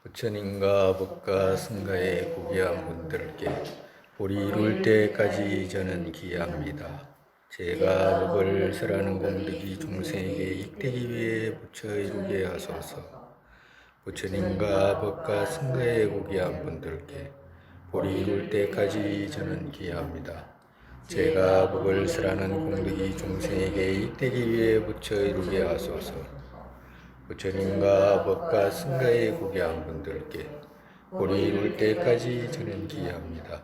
부처님과 법과 승가의 고귀한 분들께 볼이 이룰 때까지 저는 기여합니다. 제가 법을 설하는 공덕이 중생에게 익되기 위해 부처 이루게 하소서. 부처님과 법과 승가의 고귀한 분들께 볼이 이룰 때까지 저는 기여합니다. 제가 법을 설하는 공덕이 중생에게 익되기 위해 부처 이루게 하소서. 부처님과 법과 승가의 고귀한 분들께 볼이 이룰 때까지 저는 기여합니다.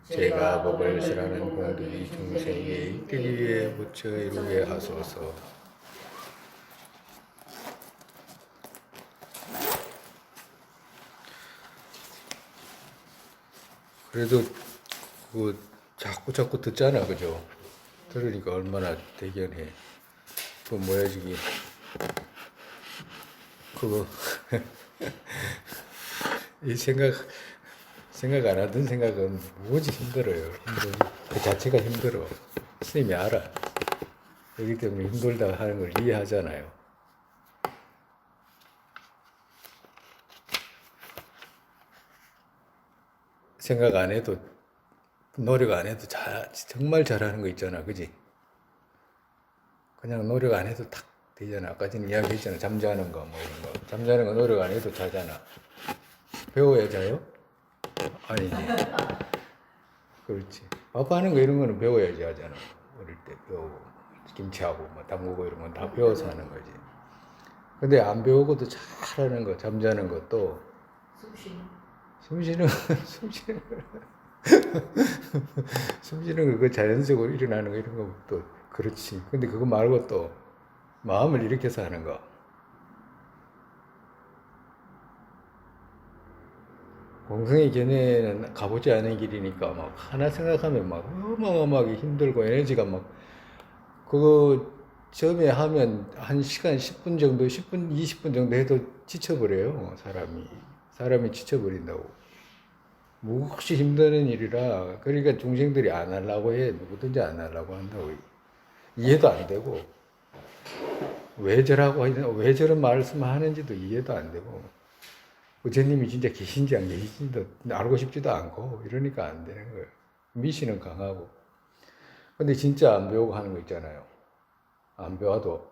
제가 법을 설하는 공덕이 중생에게 익되기 위해 부처 이루게 하소서. 그래도 자꾸 듣잖아, 그죠? 들으니까 얼마나 대견해. 그 뭐야 저기 그거 이 생각 안 하던 생각은 무지 힘들어요. 그 자체가 힘들어. 스님이 알아. 그렇기 때문에 힘들다 하는 걸 이해하잖아요. 생각 안 해도, 노력 안 해도 정말 잘하는 거 있잖아. 그지? 그냥 노력 안 해도 탁 되잖아. 아까 전에 이야기했잖아. 잠자는 거, 뭐 이런 거. 잠자는 거 노력 안 해도 자잖아. 배워야 자요? 아니지. 그렇지. 밥하는 거 이런 거는 배워야지 하잖아. 어릴 때 배우고. 김치하고 뭐 담그고 이런 건 다 배워서 하는 거지. 근데 안 배우고도 잘하는 거, 잠자는 것도. 숨쉬는 거, 그 자연적으로 일어나는 거 이런 것도 그렇지. 근데 그거 말고 또 마음을 일으켜서 하는 거. 공성의 견해는 가보지 않은 길이니까 막 하나 생각하면 막 어마어마하게 힘들고 에너지가 막 그거 처음에 하면 한 시간 10분 정도, 10분, 20분 정도 해도 지쳐버려요. 사람이 지쳐버린다고. 몹시 힘드는 일이라 그러니까 중생들이 안 하려고 해. 누구든지 안 하려고 한다고. 이해도 안 되고 왜 저런 말씀을 하는지도 이해도 안 되고 부처님이 진짜 계신지 안 계신지도 알고 싶지도 않고 이러니까 안 되는 거예요. 미신은 강하고. 근데 진짜 안 배우고 하는 거 있잖아요. 안 배워도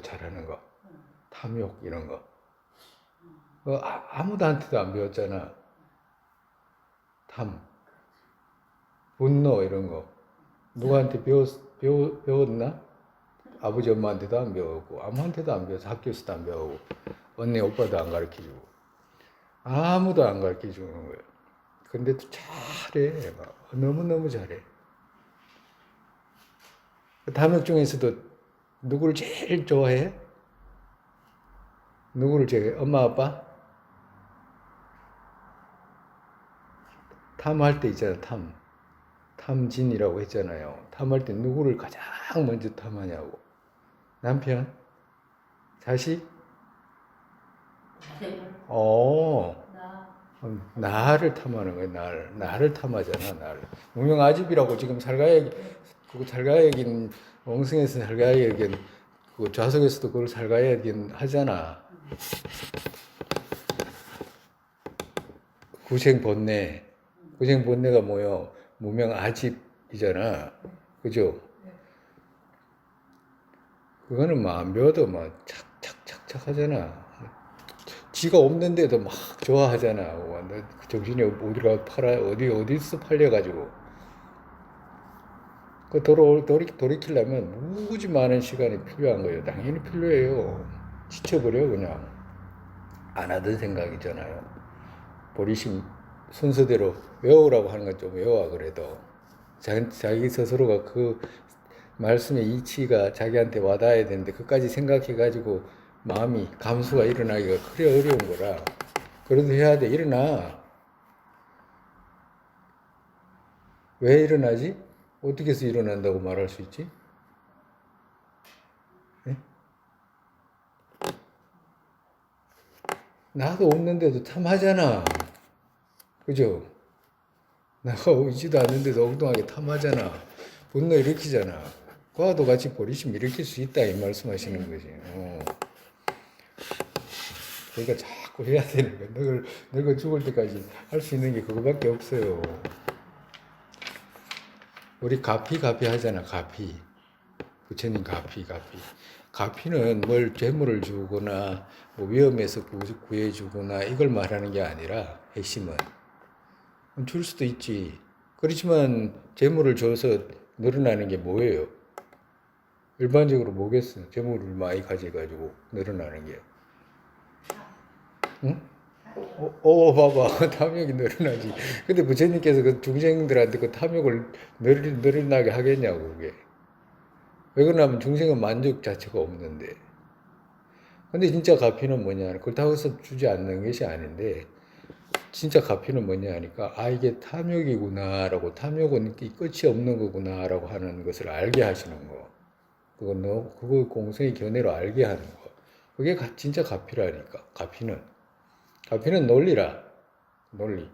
잘하는 거. 탐욕 이런 거. 아무도한테도 안 배웠잖아. 분노 이런 거. 누구한테 배웠나? 아버지 엄마한테도 안 배웠고 아무한테도 안 배워서 학교에서도 안 배우고 언니 오빠도 안 가르쳐주고 아무도 안 가르쳐주는 거예요. 근데도 잘해. 너무너무 잘해. 탐욕 중에서도 누구를 제일 좋아해? 누구를 제일 엄마 아빠? 탐할 때 있잖아. 탐진이라고 했잖아요. 탐할 때 누구를 가장 먼저 탐하냐고. 남편? 자식? 나를 탐하는 거야. 나를 탐하잖아. 나를. 무명 아집이라고 지금 살가야긴 엉성에서 살가야긴 그 좌석에서도 그걸 살가야긴 하잖아. 구생본내가 뭐요? 무명 아집이잖아. 그죠? 그거는 뭐 안 배워도 막 착착착착 하잖아. 지가 없는데도 막 좋아하잖아. 정신이 어디서 팔려가지고. 그 돌이키려면 무지 많은 시간이 필요한 거예요. 당연히 필요해요. 지쳐버려, 그냥. 안 하던 생각이잖아요. 보리심 순서대로 외우라고 하는 건 좀 외워, 그래도. 자기 스스로가 그 말씀의 이치가 자기한테 와닿아야 되는데, 그까지 생각해가지고 마음이 감수가 일어나기가 그래 어려운 거라. 그래도 해야 돼. 일어나. 왜 일어나지? 어떻게 해서 일어난다고 말할 수 있지? 네? 나도 없는데도 탐하잖아. 그죠? 나가 오지도 않는데도 엉뚱하게 탐하잖아. 분노 일으키잖아. 그와도 같이 보리심 일으킬 수 있다 이 말씀하시는 거지. 그러니까 꼭 해야 되는 거야. 늙어 죽을 때까지 할 수 있는 게 그거밖에 없어요. 우리 가피 하잖아. 가피. 부처님 가피. 가피는 뭘 재물을 주거나 뭐 위험에서 구해주거나 이걸 말하는 게 아니라 핵심은 줄 수도 있지. 그렇지만 재물을 줘서 늘어나는 게 뭐예요? 일반적으로 뭐겠어? 재물을 많이 가져가지고 늘어나는 게. 응? 봐봐. 탐욕이 늘어나지. 근데 부처님께서 그 중생들한테 그 탐욕을 늘어나게 하겠냐고, 그게. 왜 그러냐면 중생은 만족 자체가 없는데. 근데 진짜 가피는 뭐냐? 그렇다고 해서 주지 않는 것이 아닌데, 진짜 가피는 뭐냐 하니까, 이게 탐욕이구나라고, 탐욕은 끝이 없는 거구나라고 하는 것을 알게 하시는 거. 그거 공생의 견해로 알게 하는 거. 그게 진짜 가피라니까, 가피는 논리라. 논리.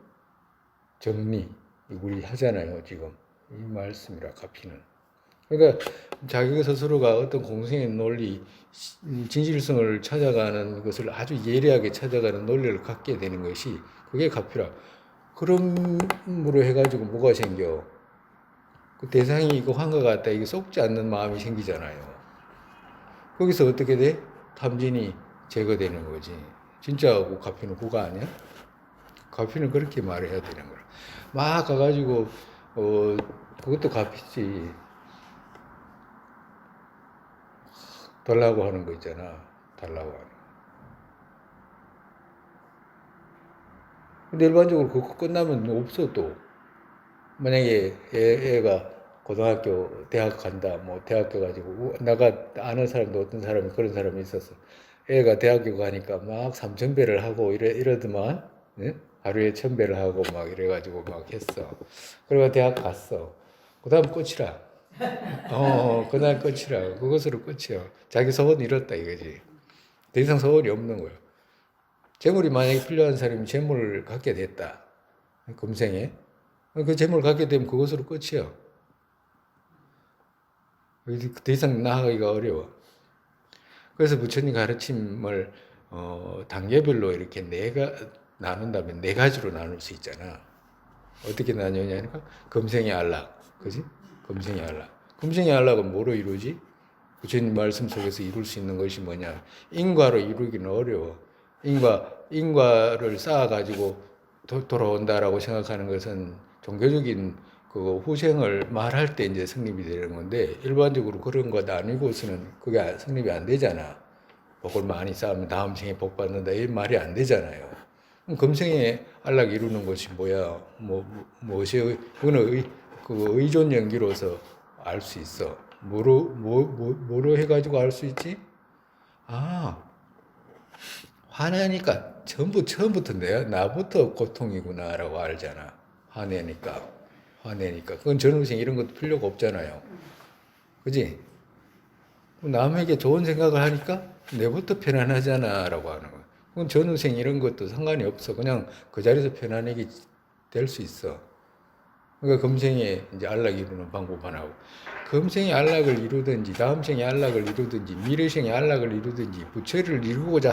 정리. 우리 하잖아요, 지금. 이 말씀이라, 가피는. 그러니까 자기 스스로가 어떤 공생의 논리, 진실성을 찾아가는 것을 아주 예리하게 찾아가는 논리를 갖게 되는 것이 그게 가피라. 그럼으로 해가지고 뭐가 생겨? 그 대상이 이거 한것 같다. 이게 속지 않는 마음이 생기잖아요. 거기서 어떻게 돼? 탐진이 제거되는 거지. 진짜 가피는 그거 아니야? 가피는 그렇게 말해야 되는 거야. 막 가가지고 그것도 가피지. 달라고 하는 거 있잖아. 달라고 하는 거. 근데 일반적으로 그거 끝나면 없어 또. 만약에 애가 고등학교, 대학 간다. 뭐 대학교 가지고 내가 아는 사람도 어떤 사람이 그런 사람이 있었어. 애가 대학교 가니까 막 삼천배를 하고 이러더만. 네? 하루에 천배를 하고 막 이래가지고 막 했어. 그리고 대학 갔어. 그 다음 끝이라. 그날 끝이라. 그것으로 끝이야. 자기 소원 이뤘다 이거지. 더 이상 소원이 없는 거야. 재물이 만약에 필요한 사람이 재물을 갖게 됐다. 금생에. 그 재물을 갖게 되면 그것으로 끝이야. 더 이상 나아가기가 어려워. 그래서 부처님 가르침을 단계별로 이렇게 나눈다면 네 가지로 나눌 수 있잖아. 어떻게 나누냐니까 금생의 안락, 그지? 금생의 안락. 금생의 안락은 뭐로 이루지? 부처님 말씀 속에서 이룰 수 있는 것이 뭐냐? 인과로 이루기는 어려워. 인과를 쌓아가지고 돌아온다라고 생각하는 것은 종교적인 그 후생을 말할 때 이제 성립이 되는 건데, 일반적으로 그런 것 아니고서는 그게 성립이 안 되잖아. 복을 많이 쌓으면 다음 생에 복 받는다. 이 말이 안 되잖아요. 그럼 금생에 안락 이루는 것이 뭐야? 무엇이, 그거는 의존 연기로서 알 수 있어. 뭐로 해가지고 알 수 있지? 화내니까 처음부터 나부터 고통이구나라고 알잖아. 화내니까. 그건 전후생 이런 것도 필요가 없잖아요. 그지? 남에게 좋은 생각을 하니까 내부터 편안하잖아라고 하는 거야. 그건 전후생 이런 것도 상관이 없어. 그냥 그 자리에서 편안하게 될 수 있어. 그러니까 금생에 이제 안락 이루는 방법 하나고, 금생에 안락을 이루든지 다음 생에 안락을 이루든지 미래생에 안락을 이루든지 부처를 이루고자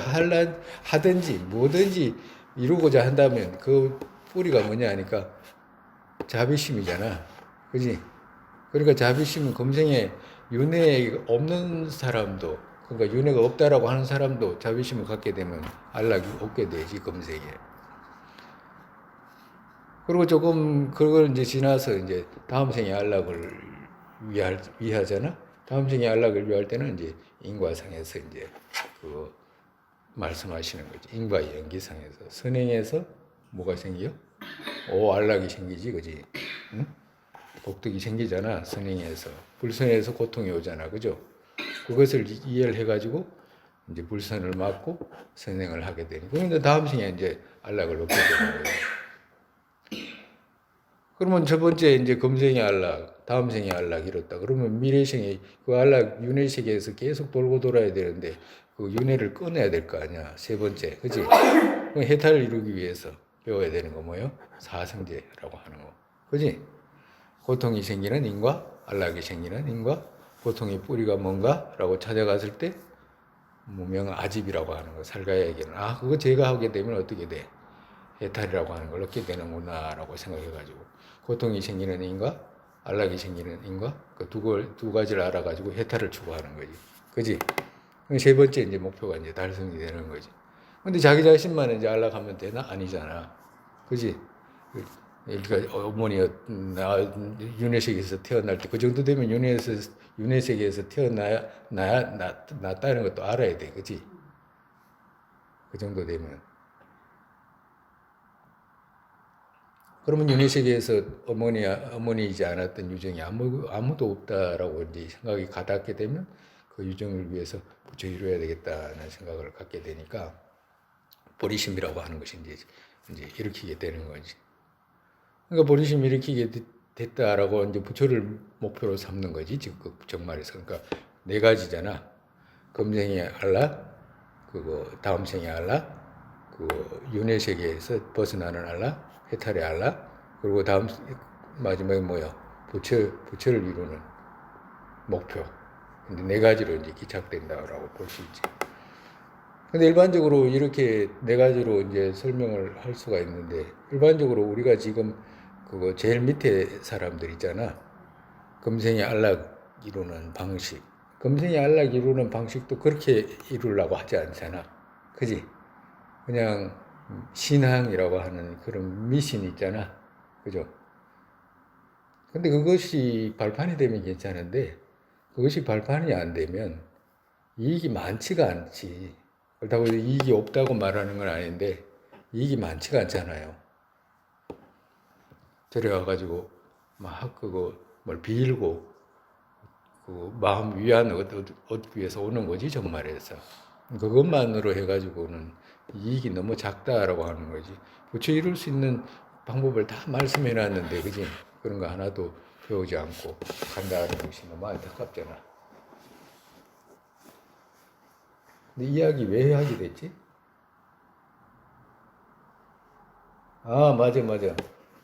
하든지 뭐든지 이루고자 한다면 그 뿌리가 뭐냐 하니까 자비심이잖아. 그지? 그러니까 자비심은 금생에 윤회 없는 사람도, 그러니까 윤회가 없다라고 하는 사람도 자비심을 갖게 되면 안락이 없게 되지, 금생에. 그리고 조금 그걸 이제 지나서 이제 다음 생에 안락을 위하잖아. 다음 생에 안락을 위할 때는 이제 인과상에서 이제 그 말씀하시는 거지. 인과 연기상에서 선행에서 뭐가 생겨? 안락이 생기지, 그지? 응? 복덕이 생기잖아. 선행에서 불선에서 고통이 오잖아, 그죠? 그것을 이해를 해가지고 이제 불선을 막고 선행을 하게 되니. 그런데 다음 생에 이제 안락을 얻게 되는 거예요. 그러면 첫 번째 이제 금생의 안락, 다음 생의 안락 이뤘다. 그러면 미래생의 그 안락 윤회 세계에서 계속 돌고 돌아야 되는데 그 윤회를 끊어야 될 거 아니야. 세 번째, 그지? 그 해탈을 이루기 위해서 배워야 되는 거 뭐요? 사성제라고 하는 거, 그지? 고통이 생기는 인과, 안락이 생기는 인과, 고통의 뿌리가 뭔가라고 찾아갔을 때 무명 아집이라고 하는 거, 살가에게는 그거 제가 하게 되면 어떻게 돼? 해탈이라고 하는 걸 얻게 되는구나라고 생각해가지고 고통이 생기는 인과, 안락이 생기는 인과 그 두 가지를 알아가지고 해탈을 추구하는 거지, 그지? 세 번째 이제 목표가 이제 달성이 되는 거지. 근데 자기 자신만 이제 안락하면 되나? 아니잖아, 그지? 그러니까 어머니 윤회색에서 태어날 때 그 정도 되면 윤회색에서 태어났다는 것도 알아야 돼, 그지? 그 정도 되면. 그러면 윤회세계에서 어머니이지 않았던 유정이 아무도 없다라고 이제 생각이 가닿게 되면 그 유정을 위해서 부처 이루어야 되겠다는 생각을 갖게 되니까 보리심이라고 하는 것이 이제 일으키게 되는 거지. 그러니까 보리심 일으키게 됐다라고 이제 부처를 목표로 삼는 거지, 즉 정말에서. 그러니까 네 가지잖아. 금생에 알라, 그거 다음 생에 알라, 그 윤회 세계에서 벗어나는 알라, 해탈의 알라, 그리고 다음 마지막에 뭐야? 부처를 이루는 목표. 근데 네 가지로 이제 기착된다라고 볼 수 있지. 근데 일반적으로 이렇게 네 가지로 이제 설명을 할 수가 있는데, 일반적으로 우리가 지금 그거 제일 밑에 사람들 있잖아. 금생의 안락 이루는 방식. 금생의 안락 이루는 방식도 그렇게 이루려고 하지 않잖아, 그지? 그냥 신앙이라고 하는 그런 미신 있잖아, 그죠? 근데 그것이 발판이 되면 괜찮은데, 그것이 발판이 안 되면 이익이 많지가 않지. 그렇다고 해서 이익이 없다고 말하는 건 아닌데, 이익이 많지가 않잖아요. 데려와가지고 막 그거 뭘 빌고 그 마음 위안 얻기 위해서 오는 거지, 정말에서. 그것만으로 해가지고는 이익이 너무 작다라고 하는 거지. 부처 이룰 수 있는 방법을 다 말씀해 놨는데, 그지? 그런 거 하나도 배우지 않고 간다는 것이 너무 안타깝잖아. 근데 이야기 왜 하게 됐지? 맞아.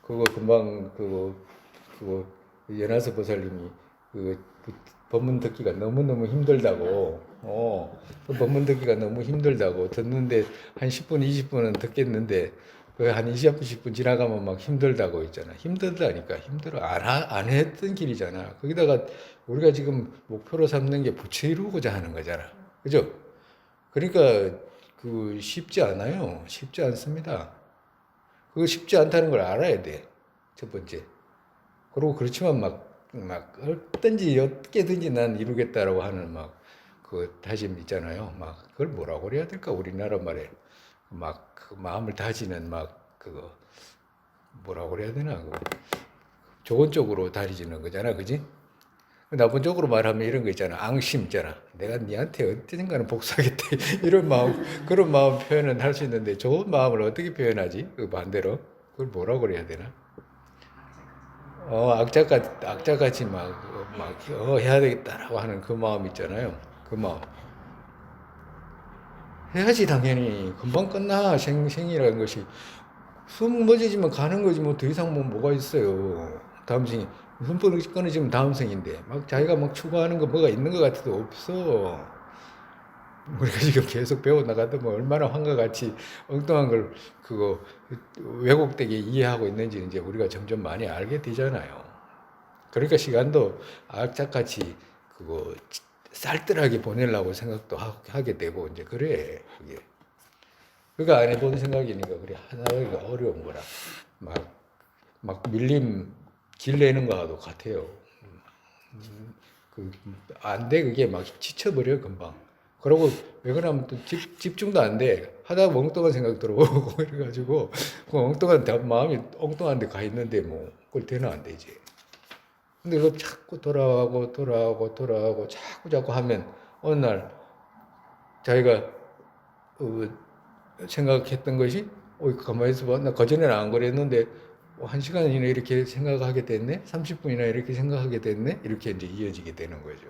그거 금방 그거 연하서 보살님이 그 법문 듣기가 너무너무 힘들다고. 그 법문 듣기가 너무 힘들다고 듣는데 한 10분, 20분은 듣겠는데 그 한 20분, 10분 지나가면 막 힘들다고 있잖아. 힘들다니까. 힘들어. 안 했던 길이잖아. 거기다가 우리가 지금 목표로 삼는 게 부처 이루고자 하는 거잖아, 그죠? 그러니까 그 쉽지 않아요. 쉽지 않습니다. 그거 쉽지 않다는 걸 알아야 돼, 첫 번째. 그리고 그렇지만 막 어떻게든지 난 이루겠다라고 하는 그 다짐 있잖아요. 막 그걸 뭐라고 그래야 될까, 우리나라 말에. 그 마음을 다지는 그거 뭐라고 그래야 되나, 그거. 좋은 쪽으로 다지는 거잖아, 그지? 나쁜 쪽으로 말하면 이런 거 있잖아. 앙심 있잖아. 내가 니한테 언젠가는 복수하겠다. 이런 마음, 그런 마음 표현은 할 수 있는데 좋은 마음을 어떻게 표현하지? 그 반대로. 그걸 뭐라고 그래야 되나? 악자같이 해야 되겠다라고 하는 그 마음 있잖아요. 그 마음. 해야지, 당연히. 금방 끝나, 생이라는 것이. 숨 멎어지면 가는 거지, 뭐, 더 이상 뭐가 있어요. 다음 생이. 숨 끊어지면 다음 생인데. 자기가 추구하는 거 뭐가 있는 것 같아도 없어. 우리가 지금 계속 배워나가다 뭐 얼마나 환과 같이 엉뚱한 걸 그거 왜곡되게 이해하고 있는지 이제 우리가 점점 많이 알게 되잖아요. 그러니까 시간도 악착같이 그거 쌀뜰하게 보내려고 생각도 하게 되고 이제 그래, 그게. 그러니까 안 해본 생각이니까 그래 하나가 어려운 거라. 밀림 길 내는 거하고 같아요. 안 돼, 그게 지쳐버려, 금방. 그러고 왜 그러면 또 집중도 안 돼. 하다가 엉뚱한 생각 들어오고 이래가지고 그 마음이 엉뚱한 데 가 있는데 뭐 그걸 되나 안 되지. 근데 그거 자꾸 돌아가고 자꾸 하면 어느 날 자기가 생각했던 것이 가만히 있어봐. 나 그전에는 안 그랬는데 1시간이나 이렇게 생각하게 됐네. 30분이나 이렇게 생각하게 됐네. 이렇게 이제 이어지게 되는 거죠.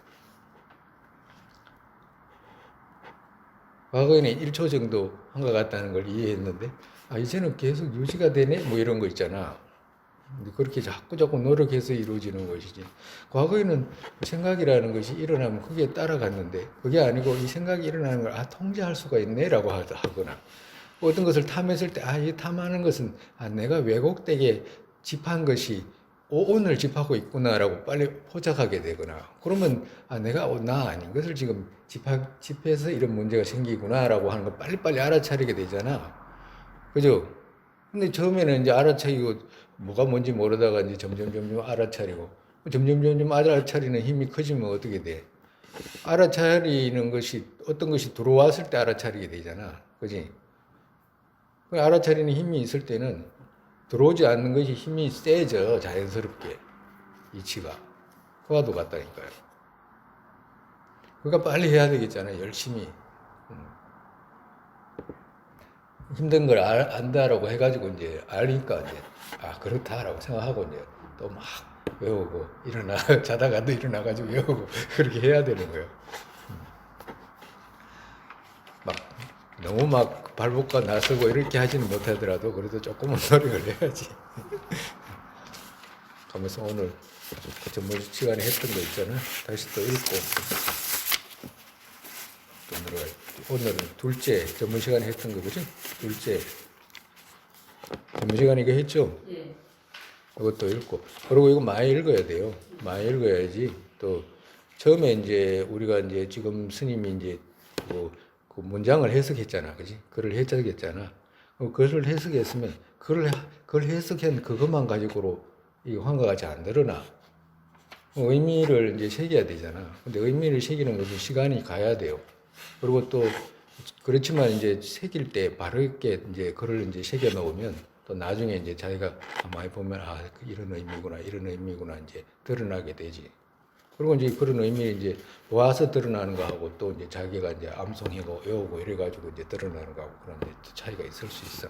과거에는 1초 정도 한 것 같다는 걸 이해했는데 이제는 계속 유지가 되네, 뭐 이런 거 있잖아. 근데 그렇게 자꾸 노력해서 이루어지는 것이지. 과거에는 생각이라는 것이 일어나면 그게 따라갔는데 그게 아니고 이 생각이 일어나는 걸 통제할 수가 있네라고 하거나 어떤 것을 탐했을 때 이 탐하는 것은 내가 왜곡되게 집한 것이 오늘 집하고 있구나라고 빨리 포착하게 되거나 그러면 내가 나 아닌 것을 지금 집해서 이런 문제가 생기구나라고 하는 걸 빨리빨리 알아차리게 되잖아. 그죠? 근데 처음에는 이제 알아차리고 뭐가 뭔지 모르다가 이제 점점 알아차리고 점점 알아차리는 힘이 커지면 어떻게 돼? 알아차리는 것이 어떤 것이 들어왔을 때 알아차리게 되잖아. 그지? 그 알아차리는 힘이 있을 때는 들어오지 않는 것이 힘이 세져 자연스럽게 이치가 그와도 같다니까요. 그러니까 빨리 해야 되겠잖아요. 열심히. 힘든 걸 안다라고 해가지고 이제 알니까 이제 그렇다라고 생각하고 이제 또 막 외우고 자다가도 일어나가지고 외우고 그렇게 해야 되는 거예요. 막 너무 막 발복과 나서고 이렇게 하지는 못하더라도 그래도 조금은 노력을 해야지. 하면서 오늘 전문 시간에 했던 거 있잖아. 다시 또 읽고 또 들어가. 오늘은 둘째 전문 시간에 했던 거 그죠? 둘째 전문 시간에 이거 했죠? 예. 이것도 읽고 그리고 이거 많이 읽어야 돼요. 많이 읽어야지. 또 처음에 이제 우리가 이제 지금 스님이 이제 그 문장을 해석했잖아, 그지? 글을 해석했잖아. 글을 해석했으면 그걸 해석한 그것만 가지고로 이 화가 잘 안 드러나. 의미를 이제 새겨야 되잖아. 근데 의미를 새기는 것은 시간이 가야 돼요. 그리고 또 그렇지만 이제 새길 때 바르게 이제 글을 이제 새겨 놓으면 또 나중에 이제 자기가 많이 보면 이런 의미구나 이제 드러나게 되지. 그리고 이제 그런 의미를 이제 와서 드러나는 거하고 또 이제 자기가 이제 암송하고 외우고 이래가지고 이제 드러나는 거하고 그런 이제 차이가 있을 수 있어.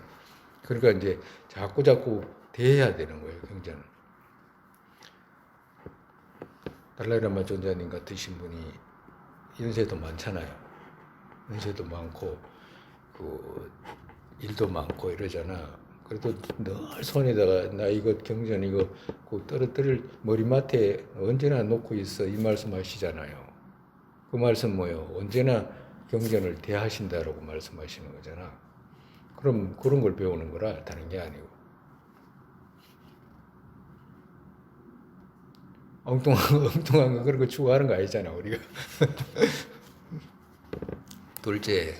그러니까 이제 자꾸 대해야 되는 거예요, 경전은. 달라이라마 존자님 같으신 분이 연세도 많잖아요. 연세도 많고 그 일도 많고 이러잖아. 그래도 늘 손에다가 나 이거 경전 이거 그 떨어뜨릴 머리맡에 언제나 놓고 있어 이 말씀하시잖아요. 그 말씀 뭐요? 언제나 경전을 대하신다라고 말씀하시는 거잖아. 그럼 그런 걸 배우는 거라 다른 게 아니고 엉뚱한 거 그런 거 추구하는 거 아니잖아 우리가. 둘째,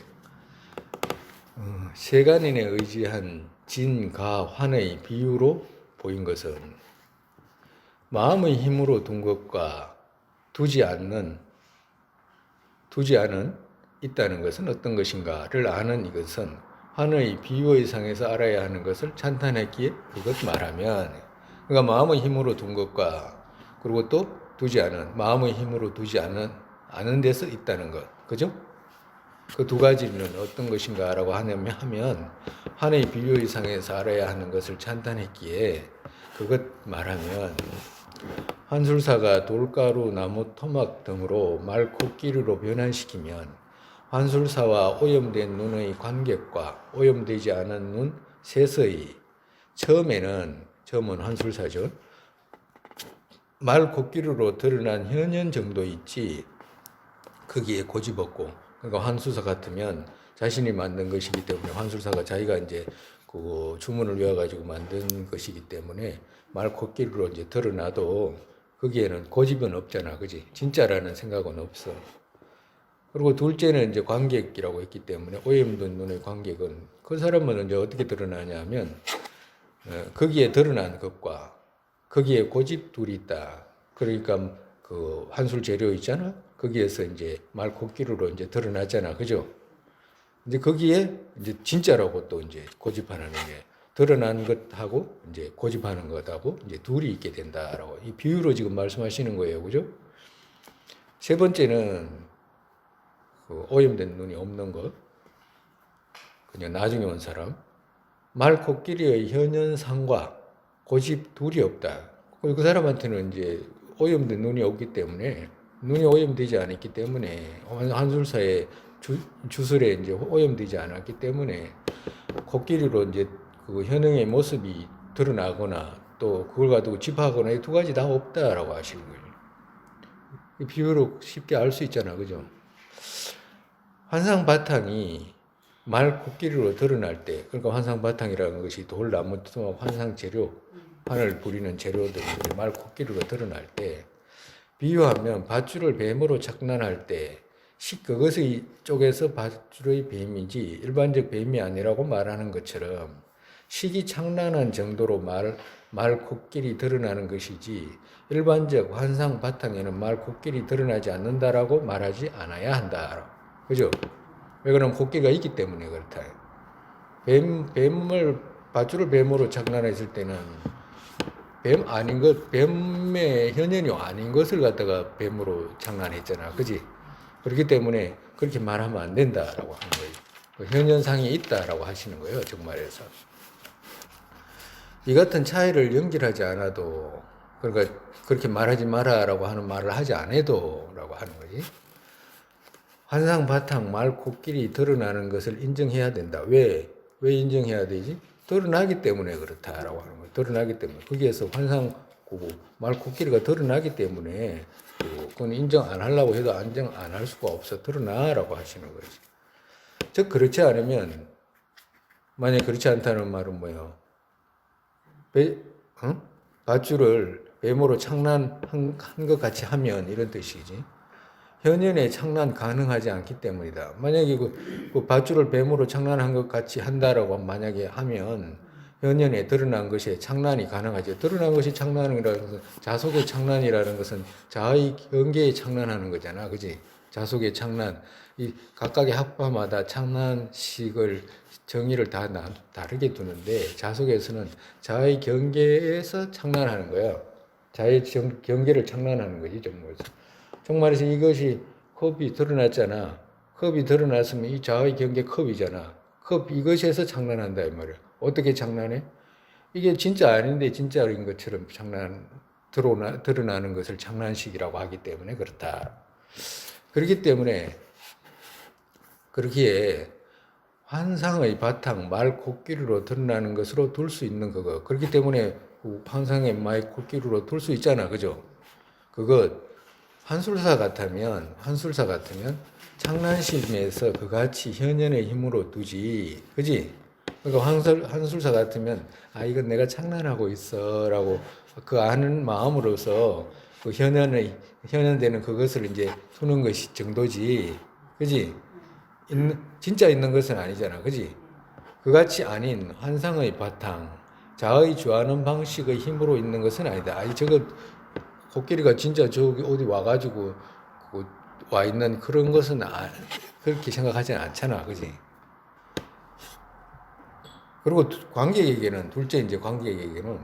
세간인에 의지한 진가 환의 비유로 보인 것은 마음의 힘으로 둔 것과 두지 않은 있다는 것은 어떤 것인가를 아는 이것은 환의 비유의 상에서 알아야 하는 것을 찬탄했기에 그것 말하면 그러니까 마음의 힘으로 둔 것과 그리고 또 두지 않은 마음의 힘으로 두지 않은 데서 있다는 것 그죠? 그 두 가지는 어떤 것인가라고 하면 환의 비유의 상에서 알아야 하는 것을 찬탄했기에 그것 말하면 환술사가 돌가루, 나무, 토막 등으로 말 코끼리로 변환시키면 환술사와 오염된 눈의 관객과 오염되지 않은 눈 셋의 처음은 환술사죠. 말 코끼리로 드러난 현현 정도 있지 거기에 고집없고 그러니까 환술사 같으면 자신이 만든 것이기 때문에 환술사가 자기가 이제 그 주문을 외워가지고 만든 것이기 때문에 말 코끼리로 이제 드러나도 거기에는 고집은 없잖아, 그지? 진짜라는 생각은 없어. 그리고 둘째는 이제 관객이라고 했기 때문에 오염된 눈의 관객은 그 사람은 이제 어떻게 드러나냐면 거기에 드러난 것과 거기에 고집 둘이 있다. 그러니까 그 환술 재료 있잖아. 거기에서 이제 말 코끼리로 이제 드러나잖아, 그죠? 이제 거기에 이제 진짜라고 또 이제 고집하는 게 드러난 것하고 이제 고집하는 것하고 이제 둘이 있게 된다라고 이 비유로 지금 말씀하시는 거예요, 그죠? 세 번째는 그 오염된 눈이 없는 것, 그냥 나중에 온 사람, 말 코끼리의 현현상과 고집 둘이 없다. 그 사람한테는 이제 오염된 눈이 없기 때문에 눈이 오염되지 않았기 때문에 한술사의 주술에 이제 오염되지 않았기 때문에 코끼리로 이제 그 현행의 모습이 드러나거나 또 그걸 가지고 집하거나 이 두 가지 다 없다라고 하시는 거예요. 이 비유로 쉽게 알 수 있잖아, 그죠? 환상 바탕이 말 코끼리로 드러날 때, 그러니까 환상 바탕이라는 것이 돌, 나무, 토막, 환상 재료, 판을 부리는 재료들이 말 코끼리로 드러날 때, 비유하면 밧줄을 뱀으로 착란할 때, 그것의 쪽에서 밧줄의 뱀이지 일반적 뱀이 아니라고 말하는 것처럼 시기창란한 정도로 말 코끼리 드러나는 것이지 일반적 환상 바탕에는 말 코끼리 드러나지 않는다라고 말하지 않아야 한다. 그죠? 왜 그러면 코끼리가 있기 때문에 그렇다. 밧줄을 뱀으로 착란했을 때는 뱀의 현현이 아닌 것을 갖다가 뱀으로 장난했잖아. 그지? 그렇기 때문에 그렇게 말하면 안 된다라고 하는 거예요. 그 현현상이 있다라고 하시는 거예요. 정말에서. 이 같은 차이를 연결하지 않아도, 그러니까 그렇게 말하지 마라라고 하는 말을 하지 않아도라고 하는 거지. 환상 바탕 말 코끼리 드러나는 것을 인정해야 된다. 왜 인정해야 되지? 드러나기 때문에 그렇다라고 하는 거예요. 드러나기 때문에. 거기에서 환상 말 코끼리가 드러나기 때문에 그건 인정 안 하려고 해도 인정 안 할 수가 없어. 드러나라고 하시는 거지. 즉 그렇지 않으면, 만약에 그렇지 않다는 말은 뭐예요? 밧줄을 뱀으로 창란한 것 같이 하면 이런 뜻이지. 현현에 창란 가능하지 않기 때문이다. 만약에 그 밧줄을 뱀으로 창란한 것 같이 한다라고 만약에 하면 현현에 드러난 것이 창란이 가능하죠. 드러난 것이 창란이라는 것은 자속의 창란이라는 것은 자의 경계에 창란하는 거잖아. 그지? 자속의 창란. 이 각각의 학파마다 창란식을 정의를 다 다르게 두는데 자속에서는 자의 경계에서 창란하는 거야. 자의 경계를 창란하는 거지. 정말에서 이것이 컵이 드러났잖아. 컵이 드러났으면 이 자의 경계 컵이잖아. 컵 이것에서 장난한다 이 말이야. 어떻게 장난해? 이게 진짜 아닌데 진짜인 것처럼 드러나는 것을 장난식이라고 하기 때문에 그렇다. 그렇기 때문에 그렇기에 환상의 바탕 말 코끼리로 드러나는 것으로 둘 수 있는 그거. 그렇기 때문에 환상의 말 코끼리로 둘 수 있잖아. 그죠? 그것 환술사 같으면 창란심에서 그같이 현현의 힘으로 두지. 그지? 그러니까 환술사 같으면 이건 내가 창란하고 있어라고 그 아는 마음으로서 그 현현되는 그것을 이제 두는 것이 정도지. 그지? 진짜 있는 것은 아니잖아. 그지? 그같이 아닌 환상의 바탕, 자의 주하는 방식의 힘으로 있는 것은 아니다. 저거 코끼리가 진짜 저기 어디 와가지고 와 있는 그런 것은 그렇게 생각하지는 않잖아. 그지? 그리고 둘째 이제 관객에게는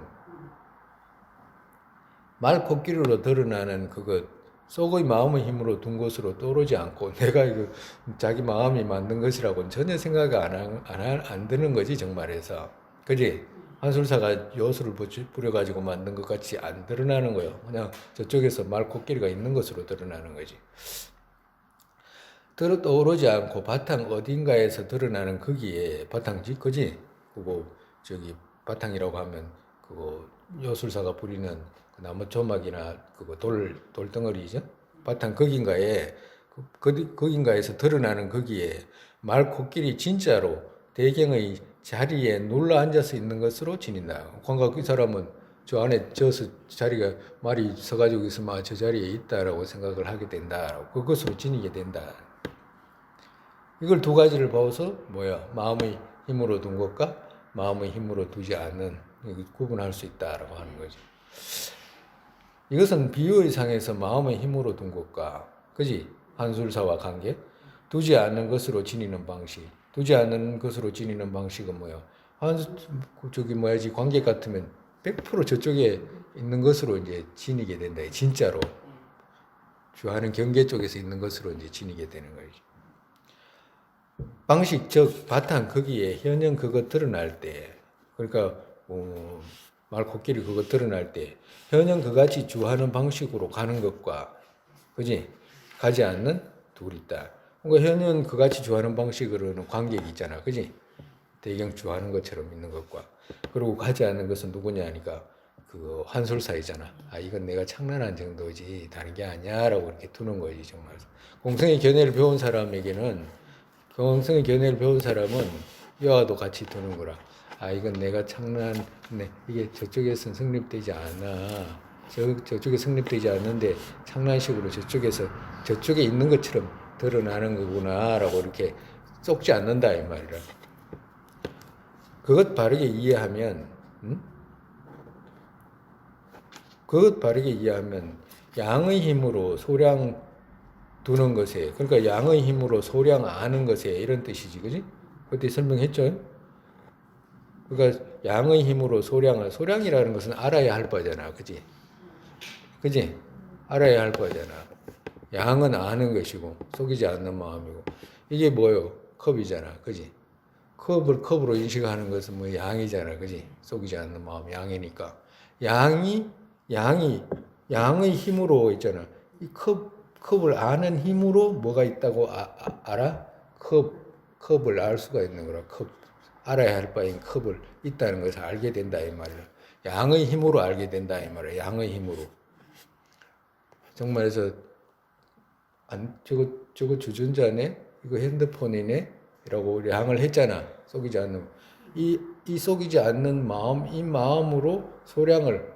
말 코끼리로 드러나는 그것, 속의 마음의 힘으로 둔 것으로 떠오르지 않고 내가 이거 자기 마음이 만든 것이라고는 전혀 생각 안 드는 거지, 정말에서. 그지? 한술사가 요술을 부려가지고 만든 것 같이 안 드러나는 거예요. 그냥 저쪽에서 말 코끼리가 있는 것으로 드러나는 거지. 떠오르지 않고 바탕 어딘가에서 드러나는 거기에 바탕지, 그지? 그거 저기 바탕이라고 하면 그거 요술사가 부리는 그 나무 조막이나 그거 돌덩어리죠? 바탕 거긴가에서 드러나는 거기에 말 코끼리 진짜로 대경의 자리에 눌러 앉아서 있는 것으로 지닌다. 광각 이 사람은 저 안에 자리가 말이 서가지고 있으면 저 자리에 있다라고 생각을 하게 된다. 그것으로 지니게 된다. 이걸 두 가지를 봐서 마음의 힘으로 둔 것과 마음의 힘으로 두지 않는 구분할 수 있다라고 하는 거죠. 이것은 비유의 상에서 마음의 힘으로 둔 것과 그지? 한술사와 관계 두지 않는 것으로 지니는 방식. 두지 않는 것으로 지니는 방식은 뭐야? 관계 같으면 100% 저쪽에 있는 것으로 이제 지니게 된다. 진짜로 주하는 경계 쪽에서 있는 것으로 이제 지니게 되는 거죠. 방식 즉 바탕 거기에 현현 그거 드러날 때, 그러니까 말 코끼리 그거 드러날 때 현현 그같이 주하는 방식으로 가는 것과 그지? 가지 않는 둘이 있다. 그러니까 현현 그같이 주하는 방식으로는 관객이 있잖아. 그지? 대경 주하는 것처럼 있는 것과 그리고 가지 않는 것은 누구냐 하니까 그 환술사이잖아. 아, 이건 내가 창란한 정도지 다른 게 아니야라고 이렇게 두는 거지 정말. 공성의 견해를 배운 사람에게는 공성의 견해를 배운 사람은 이와도 같이 두는 거라. 아, 이건 내가 창란네 이게 저쪽에서는 성립되지 않아. 저쪽에 성립되지 않는데 창란식으로 저쪽에서 저쪽에 있는 것처럼 드러나는 거구나라고 이렇게 쏙지 않는다 이 말이라. 그것 바르게 이해하면, 그것 바르게 이해하면 양의 힘으로 소량 두는 것에, 그러니까 양의 힘으로 소량 아는 것에 이런 뜻이지, 그지? 그때 설명했죠. 그러니까 양의 힘으로 소량이라는 것은 알아야 할 바잖아, 그지? 그지? 알아야 할 바잖아. 양은 아는 것이고 속이지 않는 마음이고 이게 뭐요? 컵이잖아, 그지? 컵으로 인식하는 것은 뭐 양이잖아, 그지? 속이지 않는 마음 양이니까 양의 힘으로 있잖아. 이 컵을 아는 힘으로 뭐가 있다고 알아? 컵을 알 수가 있는 거라. 알아야 할 바인 컵을 있다는 것을 알게 된다 이 말이야. 양의 힘으로 알게 된다 이 말이야. 양의 힘으로. 정말에서 저거 주전자네? 이거 핸드폰이네? 라고 양을 했잖아. 속이지 않는. 이 속이지 않는 마음, 이 마음으로 소량을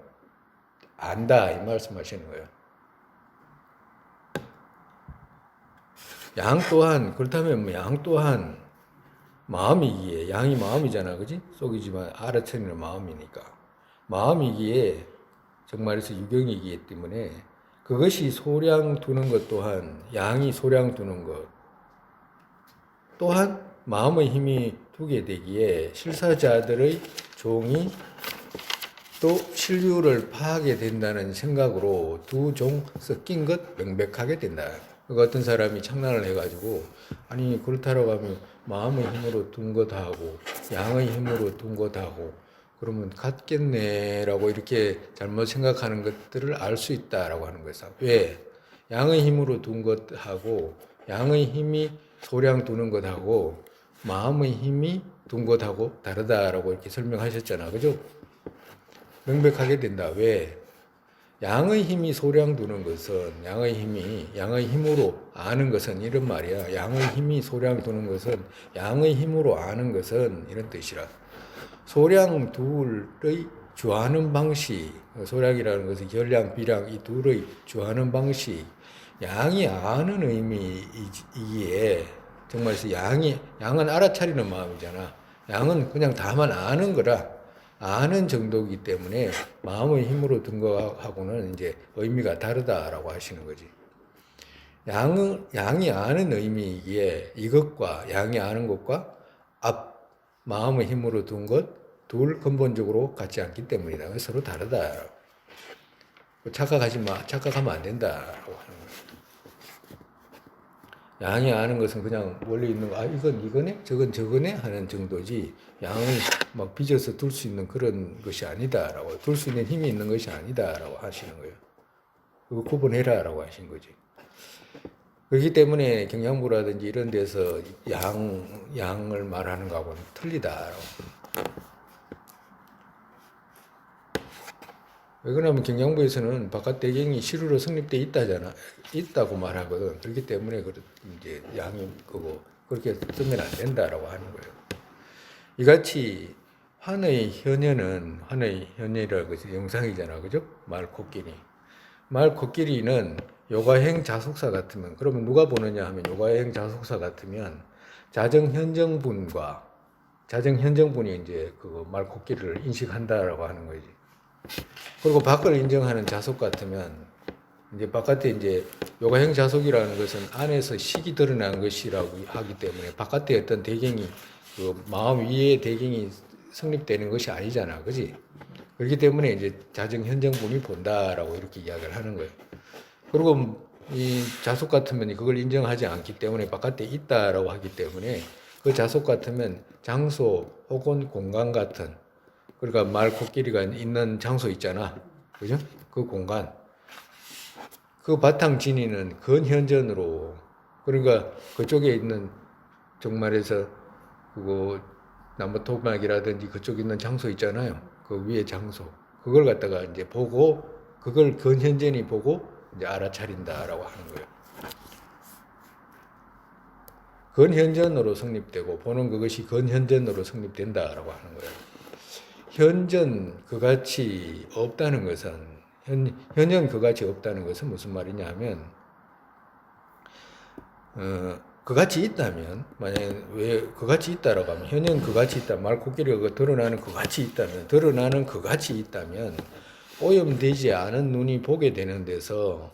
안다. 이 말씀하시는 거예요. 양 또한, 그렇다면 양 또한 마음이기에, 양이 마음이잖아. 그지? 속이지만 알아차리는 마음이니까. 마음이기에, 정말에서 유경이기 때문에 그것이 소량 두는 것 또한, 양이 소량 두는 것 또한 마음의 힘이 두게 되기에 실사자들의 종이 또 신류를 파하게 된다는 생각으로 두 종 섞인 것 명백하게 된다. 어떤 사람이 창란을 해가지고 아니 그렇다라고 하면 마음의 힘으로 둔 것하고 양의 힘으로 둔 것하고 그러면 같겠네라고 이렇게 잘못 생각하는 것들을 알 수 있다라고 하는 거예요. 왜? 양의 힘으로 둔 것하고 양의 힘이 소량 두는 것하고 마음의 힘이 둔 것하고 다르다라고 이렇게 설명하셨잖아. 그죠? 명백하게 된다. 왜? 양의 힘이 소량 두는 것은 양의 힘으로 아는 것은 이런 말이야. 양의 힘이 소량 두는 것은 양의 힘으로 아는 것은 이런 뜻이라. 소량 둘의 주하는 방식, 소량이라는 것은 결량, 비량 이 둘의 주하는 방식, 양이 아는 의미이기에 정말 양은 알아차리는 마음이잖아. 양은 그냥 다만 아는 거라. 아는 정도이기 때문에 마음의 힘으로 든 거하고는 이제 의미가 다르다라고 하시는 거지. 양이 아는 의미이기에 이것과 양이 아는 것과 마음의 힘으로 둔 것 둘 근본적으로 같지 않기 때문이다. 서로 다르다. 착각하면 안 된다라고 하는 거야. 양이 아는 것은 그냥 원래 있는 거, 이건 이거네? 저건 저거네? 하는 정도지, 양을 막 빚어서 둘 수 있는 그런 것이 아니다라고, 둘 수 있는 힘이 있는 것이 아니다라고 하시는 거예요. 그거 구분해라라고 하신 거지. 그렇기 때문에 경양부라든지 이런 데서 양을 말하는 거하고는 틀리다라고. 왜 그러냐면 경양부에서는 바깥 대경이 실후로 성립돼 있다고 말하거든. 그렇기 때문에 이제 양이 그렇게 쓰면 안 된다라고 하는 거예요. 이같이 환의 현현이라고 해서 영상이잖아, 그죠? 말 코끼리는 요가행 자속사 같으면, 그러면 누가 보느냐 하면 요가행 자속사 같으면 자정현정분이 이제 말 코끼리를 인식한다라고 하는 거지. 그리고 밖을 인정하는 자속 같으면 이제 바깥에 이제 요가형 자속이라는 것은 안에서 식이 드러난 것이라고 하기 때문에 바깥에 어떤 대경이 마음 위에 대경이 성립되는 것이 아니잖아, 그지? 그렇기 때문에 이제 자정 현정분이 본다라고 이렇게 이야기를 하는 거예요. 그리고 이 자속 같으면 그걸 인정하지 않기 때문에 바깥에 있다라고 하기 때문에 그 자속 같으면 장소 혹은 공간 같은, 그러니까 말 코끼리가 있는 장소 있잖아, 그죠? 그 공간, 그 바탕 지니는 근현전으로, 그러니까 그쪽에 있는 정말에서 나무 토막이라든지 그쪽에 있는 장소 있잖아요. 그 위에 장소, 그걸 갖다가 이제 보고 그걸 근현전이 보고 이제 알아차린다라고 하는 거예요. 근현전으로 성립되고 보는 그것이 근현전으로 성립된다라고 하는 거예요. 현전 그같이 없다는 것은 현현 그같이 없다는 것은 무슨 말이냐 하면 그같이 있다면 만약에 왜 그같이 있다라고 하면 현현 그같이 있다 말 코끼리가 드러나는 그같이 있다면 드러나는 그같이 있다면 오염되지 않은 눈이 보게 되는 데서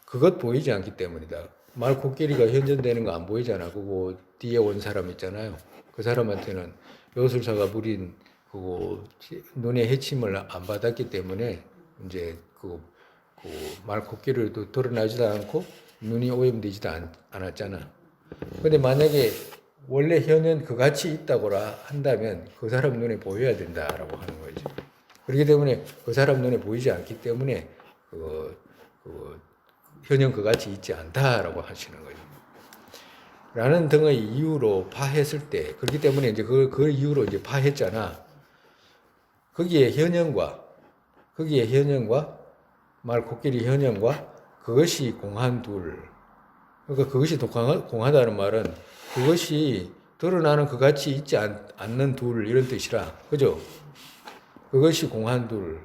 그것 보이지 않기 때문이다. 말 코끼리가 현전되는 거 안 보이잖아. 그거 뒤에 온 사람 있잖아요. 그 사람한테는 요술사가 부린 그거 눈의 해침을 안 받았기 때문에 이제 그 말 코끼리도 드러나지도 않고 눈이 오염되지도 않았잖아. 근데 만약에 원래 현현 그같이 있다고라 한다면 그 사람 눈에 보여야 된다라고 하는 거지. 그렇기 때문에 그 사람 눈에 보이지 않기 때문에 현현 그같이 있지 않다라고 하시는 거예요. 라는 등의 이유로 파했을 때, 그렇기 때문에 이제 그 이유로 이제 파했잖아. 거기에 현현과 말 코끼리 현현과 그것이 공한 둘. 그러니까 그것이 공하다는 말은 그것이 드러나는 그같이 있지 않는 둘 이런 뜻이라. 그죠? 그것이 공한 둘.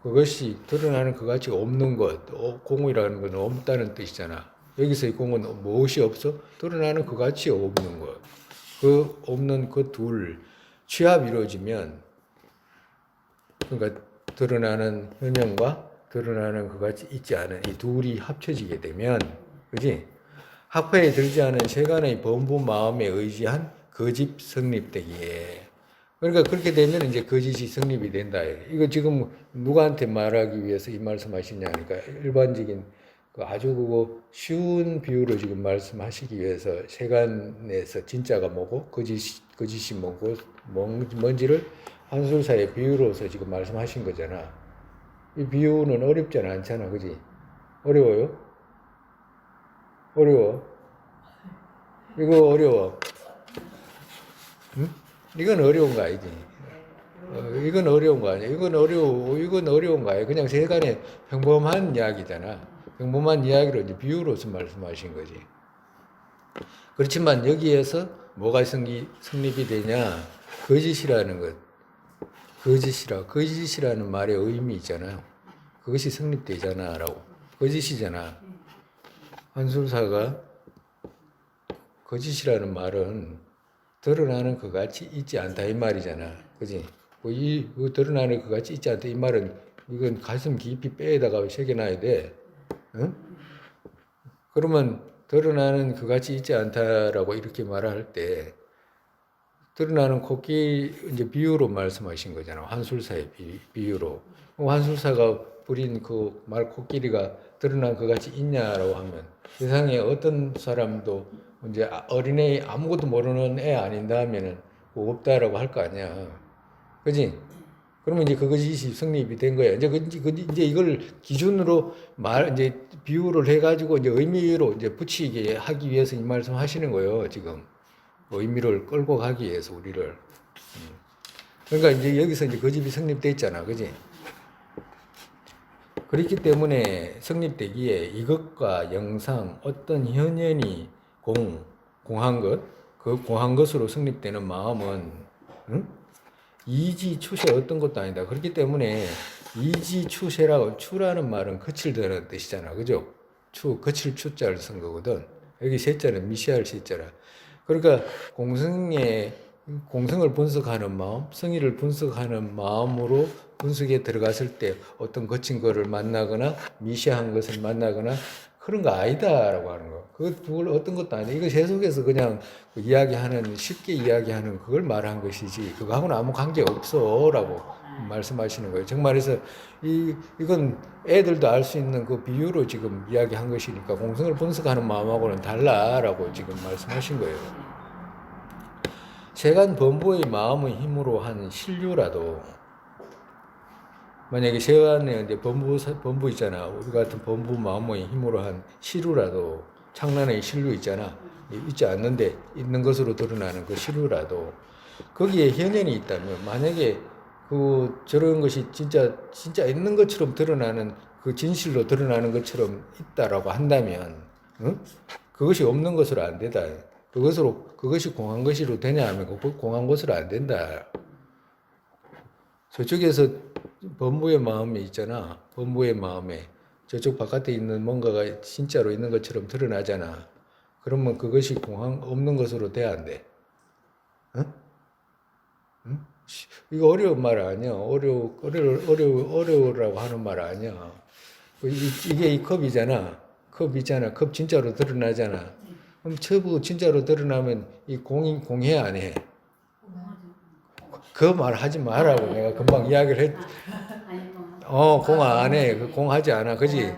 그것이 드러나는 그같이 없는 것. 공이라는 건 없다는 뜻이잖아. 여기서 이 공은 무엇이 없어? 드러나는 그같이 없는 것. 그 없는 그 둘. 취합이 이루어지면 그러니까 드러나는 현현과 드러나는 그같이 있지 않은 이 둘이 합쳐지게 되면 그지? 합회에 들지 않은 세간의 범부 마음에 의지한 거짓 성립되기에. 그러니까 그렇게 되면 이제 거짓이 성립이 된다. 이거 지금 누구한테 말하기 위해서 이 말씀하시냐 하니까 일반적인 아주 그거 쉬운 비유로 지금 말씀하시기 위해서 세간에서 진짜가 뭐고 거짓이 뭐고 뭔지를 한술사의 비유로서 지금 말씀하신 거잖아. 이 비유는 어렵잖아 않잖아, 그지? 어려워요? 어려워? 이거 어려워? 응? 이건 어려운 거 아니지? 이건 어려운 거 아니야? 이건 어려운 거 아니야? 그냥 세간의 평범한 이야기잖아. 평범한 이야기로 이제 비유로서 말씀하신 거지. 그렇지만 여기에서 뭐가 성립이 되냐? 거짓이라는 것. 거짓이라는 말의 의미 있잖아요. 그것이 성립되잖아, 라고. 거짓이잖아. 한술사가 거짓이라는 말은 드러나는 그같이 있지 않다, 이 말이잖아. 그지? 드러나는 그같이 있지 않다, 이 말은 이건 가슴 깊이 뼈에다가 새겨놔야 돼. 응? 그러면 드러나는 그같이 있지 않다라고 이렇게 말할 때 드러나는 코끼리 이제 비유로 말씀하신 거잖아. 환술사의 비유로. 환술사가 부린 그 말 코끼리가 드러난 그같이 있냐라고 하면 세상에 어떤 사람도 이제 어린애 아무것도 모르는 애 아닌다 하면은 없다라고 할 거 아니야. 그지? 그러면 이제 그것이 성립이 된 거야. 이제 이걸 기준으로 이제 비유를 해가지고 이제 의미로 이제 붙이게 하기 위해서 이 말씀 하시는 거예요, 지금. 의미를 끌고 가기 위해서 우리를. 그러니까 이제 여기서 이제 그 집이 성립돼 있잖아. 그지? 그렇기 때문에 성립되기에 이것과 영상 어떤 현현이 공한 것, 그 공한 것으로 성립되는 마음은, 이지 추세 어떤 것도 아니다. 그렇기 때문에 이지 추세라고, 추라는 말은 거칠다는 뜻이잖아. 그죠? 거칠 추자를 쓴 거거든. 여기 세자는 미시할 세자라. 그러니까 공성을 분석하는 마음, 성의를 분석하는 마음으로 분석에 들어갔을 때 어떤 거친 거를 만나거나 미시한 것을 만나거나 그런 거 아니다라고 하는 거. 그걸 어떤 것도 아니다. 이거 세속에서 그냥 쉽게 이야기하는 그걸 말한 것이지 그거하고는 아무 관계 없어라고 말씀하시는 거예요. 정말해서 이건 애들도 알 수 있는 그 비유로 지금 이야기한 것이니까 공성을 분석하는 마음하고는 달라라고 지금 말씀하신 거예요. 세간 범부의 마음의 힘으로 한 신류라도 만약에 세간에 이제 범부 있잖아. 우리 같은 범부 마음의 힘으로 한 시루라도 창란의 신류 있잖아. 있지 않는데 있는 것으로 드러나는 그 시루라도 거기에 현현이 있다면 만약에 그 저런 것이 진짜 있는 것처럼 드러나는 그 진실로 드러나는 것처럼 있다라고 한다면, 응? 그것이 없는 것으로 안 된다. 그것이 공한 것으로 되냐 하면 그 공한 것으로 안 된다. 저쪽에서 범부의 마음이 있잖아. 범부의 마음에 저쪽 바깥에 있는 뭔가가 진짜로 있는 것처럼 드러나잖아. 그러면 그것이 공한 없는 것으로 돼야 안 돼. 응? 응? 이거 어려운 말 아니야. 어려우라고 하는 말 아니야. 이게 이 컵이잖아. 컵이잖아. 컵 진짜로 드러나잖아. 그럼 컵이 진짜로 드러나면 이 공해 안 해? 그 말 하지 말라고 내가 금방 이야기를 했. 공 안 해. 공하지 않아. 그지?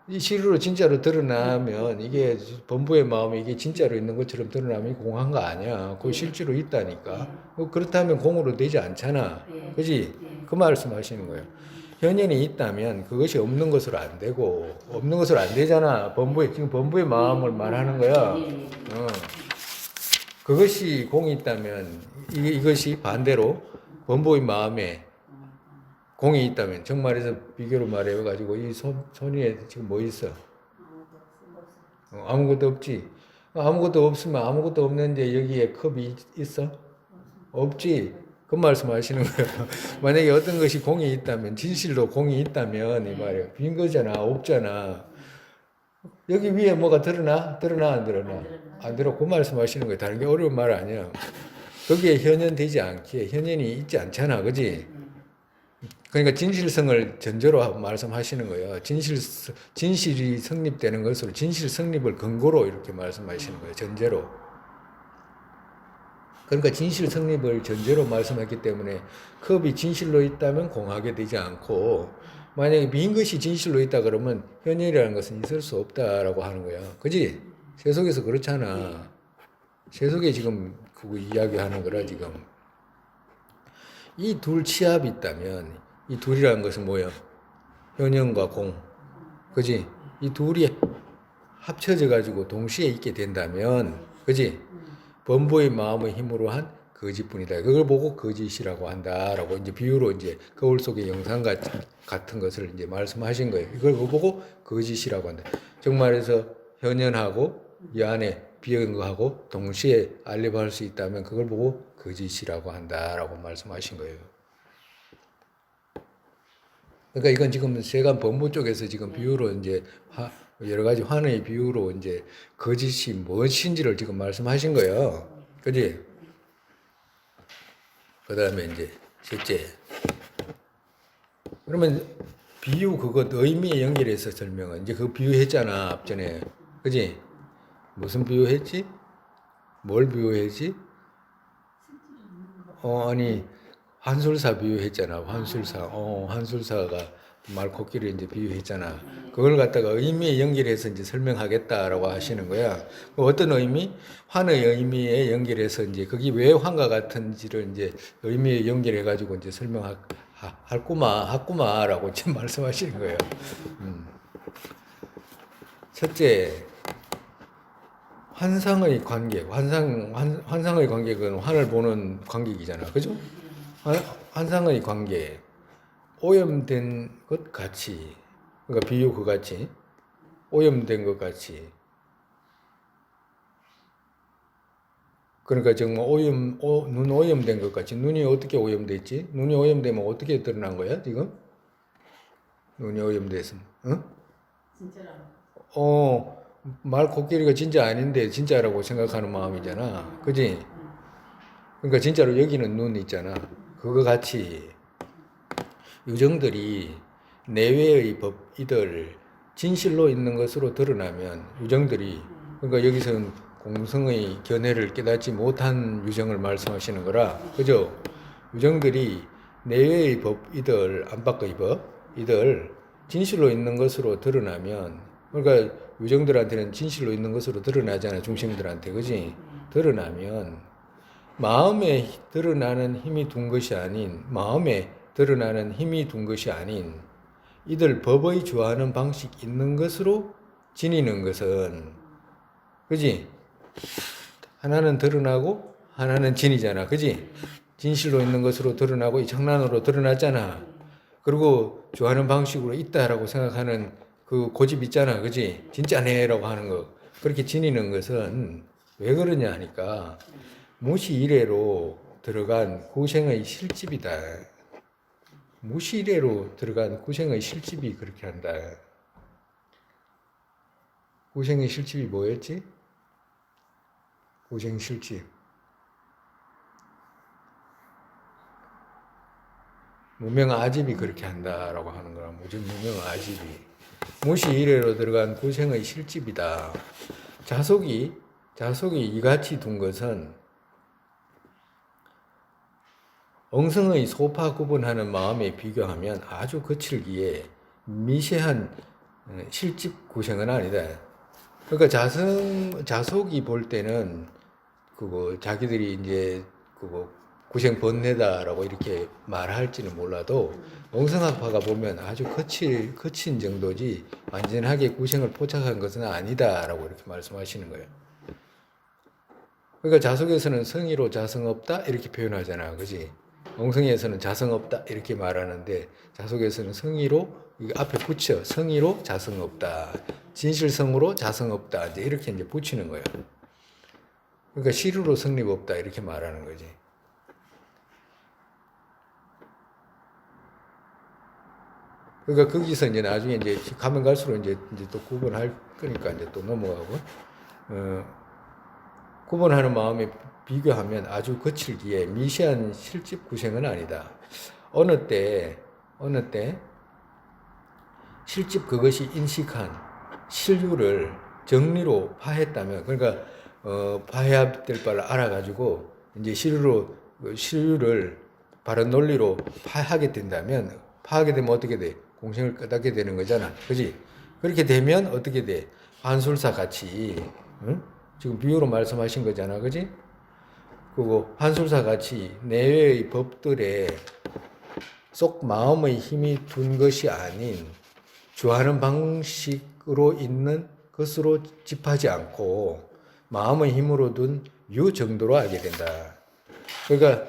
이 실로 진짜로 드러나면 이게 범부의 마음이 이게 진짜로 있는 것처럼 드러나면 공한 거 아니야. 그거 실제로 있다니까. 그렇다면 공으로 되지 않잖아. 그지? 그 말씀하시는 거예요. 현현이 있다면 그것이 없는 것으로 안 되고 없는 것으로 안 되잖아. 지금 범부의 마음을 말하는 거야. 그것이 공이 있다면 이것이 반대로 범부의 마음에 공이 있다면 정말해서 비교로 말해가지고 이 손 위에 지금 뭐 있어? 아무것도 없지. 아무것도 없으면 아무것도 없는데 여기에 컵이 있어? 없지. 그 말씀하시는 거예요. 만약에 어떤 것이 공이 있다면 진실로 공이 있다면 이 말이에요. 빈 거잖아. 없잖아. 여기 위에 뭐가 드러나? 안 드러나? 안 드러나. 그 말씀하시는 거예요. 다른 게 어려운 말 아니야. 거기에 현현되지 않기에 현현이 있지 않잖아. 그지? 그러니까 진실성을 전제로 말씀하시는 거예요. 진실이 성립되는 것으로 진실 성립을 근거로 이렇게 말씀하시는 거예요. 전제로. 그러니까 진실 성립을 전제로 말씀했기 때문에 컵이 진실로 있다면 공하게 되지 않고 만약에 빈 것이 진실로 있다 그러면 현현이라는 것은 있을 수 없다라고 하는 거야. 그지? 세속에서 그렇잖아. 세속에 지금 그거 이야기하는 거라 지금. 이 둘 치합이 있다면 이 둘이라는 것은 뭐예요? 현현과 공. 그지? 이 둘이 합쳐져 가지고 동시에 있게 된다면 그지? 범부의 마음의 힘으로 한 거짓뿐이다. 그걸 보고 거짓이라고 한다라고 이제 비유로 이제 거울 속의 영상 같은 것을 이제 말씀하신 거예요. 이걸 보고 거짓이라고 한다. 정말해서 현현하고 이 안에 비어있는 거하고 동시에 알립할 수 있다면 그걸 보고 거짓이라고 한다라고 말씀하신 거예요. 그러니까 이건 지금 세간 법무 쪽에서 지금 비유로 이제 여러 가지 환의 비유로 이제 거짓이 무엇인지를 지금 말씀하신 거예요. 그지? 그 다음에 이제 셋째. 그러면 비유 그것 의미에 연결해서 설명은 이제 그 비유했잖아 앞전에. 그지? 무슨 비유했지? 뭘 비유했지? 아니 환술사 비유했잖아. 환술사가 말코끼리 이제 비유했잖아. 그걸 갖다가 의미에 연결해서 이제 설명하겠다라고 하시는 거야. 어떤 의미? 환의 의미에 연결해서 이제 거기 왜 환과 같은지를 이제 의미에 연결해가지고 이제 하구마라고 지금 말씀하시는 거예요. 첫째, 환상의 관객. 환상의 관객은 환을 보는 관객이잖아. 그죠? 환상의 관계, 오염된 것 같이, 그러니까 비유 그 같이, 오염된 것 같이. 그러니까 정말 눈 오염된 것 같이. 눈이 어떻게 오염됐지? 눈이 오염되면 어떻게 드러난 거야, 지금? 눈이 오염돼서, 응? 진짜라고. 말 코끼리가 진짜 아닌데 진짜라고 생각하는 마음이잖아. 그지? 그러니까 진짜로 여기는 눈 있잖아. 그거 같이 유정들이 내외의 법이들 진실로 있는 것으로 드러나면 유정들이 그러니까 여기서는 공성의 견해를 깨닫지 못한 유정을 말씀하시는 거라 그죠? 유정들이 내외의 법이들 안팎의 법이들 진실로 있는 것으로 드러나면 그러니까 유정들한테는 진실로 있는 것으로 드러나잖아 중심들한테 그지? 드러나면 마음에 드러나는 힘이 둔 것이 아닌 마음에 드러나는 힘이 둔 것이 아닌 이들 법의 주하는 방식 있는 것으로 지니는 것은 그지? 하나는 드러나고 하나는 지니잖아 그지? 진실로 있는 것으로 드러나고 이 장난으로 드러났잖아. 그리고 좋아하는 방식으로 있다라고 생각하는 그 고집 있잖아. 그지? 진짜네라고 하는 거. 그렇게 지니는 것은 왜 그러냐 하니까 무시 이래로 들어간 고생의 실집이다. 무시 이래로 들어간 고생의 실집이 그렇게 한다. 고생의 실집이 뭐였지? 고생 실집. 무명 아집이 그렇게 한다라고 하는 거라. 무명 아집이. 무시 이래로 들어간 고생의 실집이다. 자속이 이같이 둔 것은 엉성의 소파 구분하는 마음에 비교하면 아주 거칠기에 미세한 실집 고생은 아니다. 그러니까 자속이 볼 때는 그거 자기들이 이제 그거 고생 번뇌다라고 이렇게 말할지는 몰라도 엉성학파가 보면 아주 거친 정도지 완전하게 고생을 포착한 것은 아니다라고 이렇게 말씀하시는 거예요. 그러니까 자속에서는 성의로 자성 없다 이렇게 표현하잖아, 그지? 엉성에서는 자성 없다 이렇게 말하는데 자속에서는 성의로 이거 앞에 붙여 성의로 자성 없다, 진실성으로 자성 없다 이제 이렇게 이제 붙이는 거예요. 그러니까 실유로 성립 없다 이렇게 말하는 거지. 그러니까 거기서 이제 나중에 이제 가면 갈수록 이제 또 구분할 거니까 이제 또 넘어가고 구분하는 마음에 비교하면 아주 거칠기에 미세한 실집 구생은 아니다. 어느 때 실집 그것이 인식한 실유를 정리로 파했다면, 그러니까 파해야 될 바를 알아가지고 이제 실유를 바른 논리로 파하게 된다면, 파하게 되면 어떻게 돼? 공생을 깨닫게 되는 거잖아, 그지? 그렇게 되면 어떻게 돼? 환술사 같이, 응? 지금 비유로 말씀하신 거잖아, 그지? 그리고 환술사 같이 내외의 법들에 쏙 마음의 힘이 둔 것이 아닌 주하는 방식으로 있는 것으로 집하지 않고 마음의 힘으로 둔 유 정도로 알게 된다. 그러니까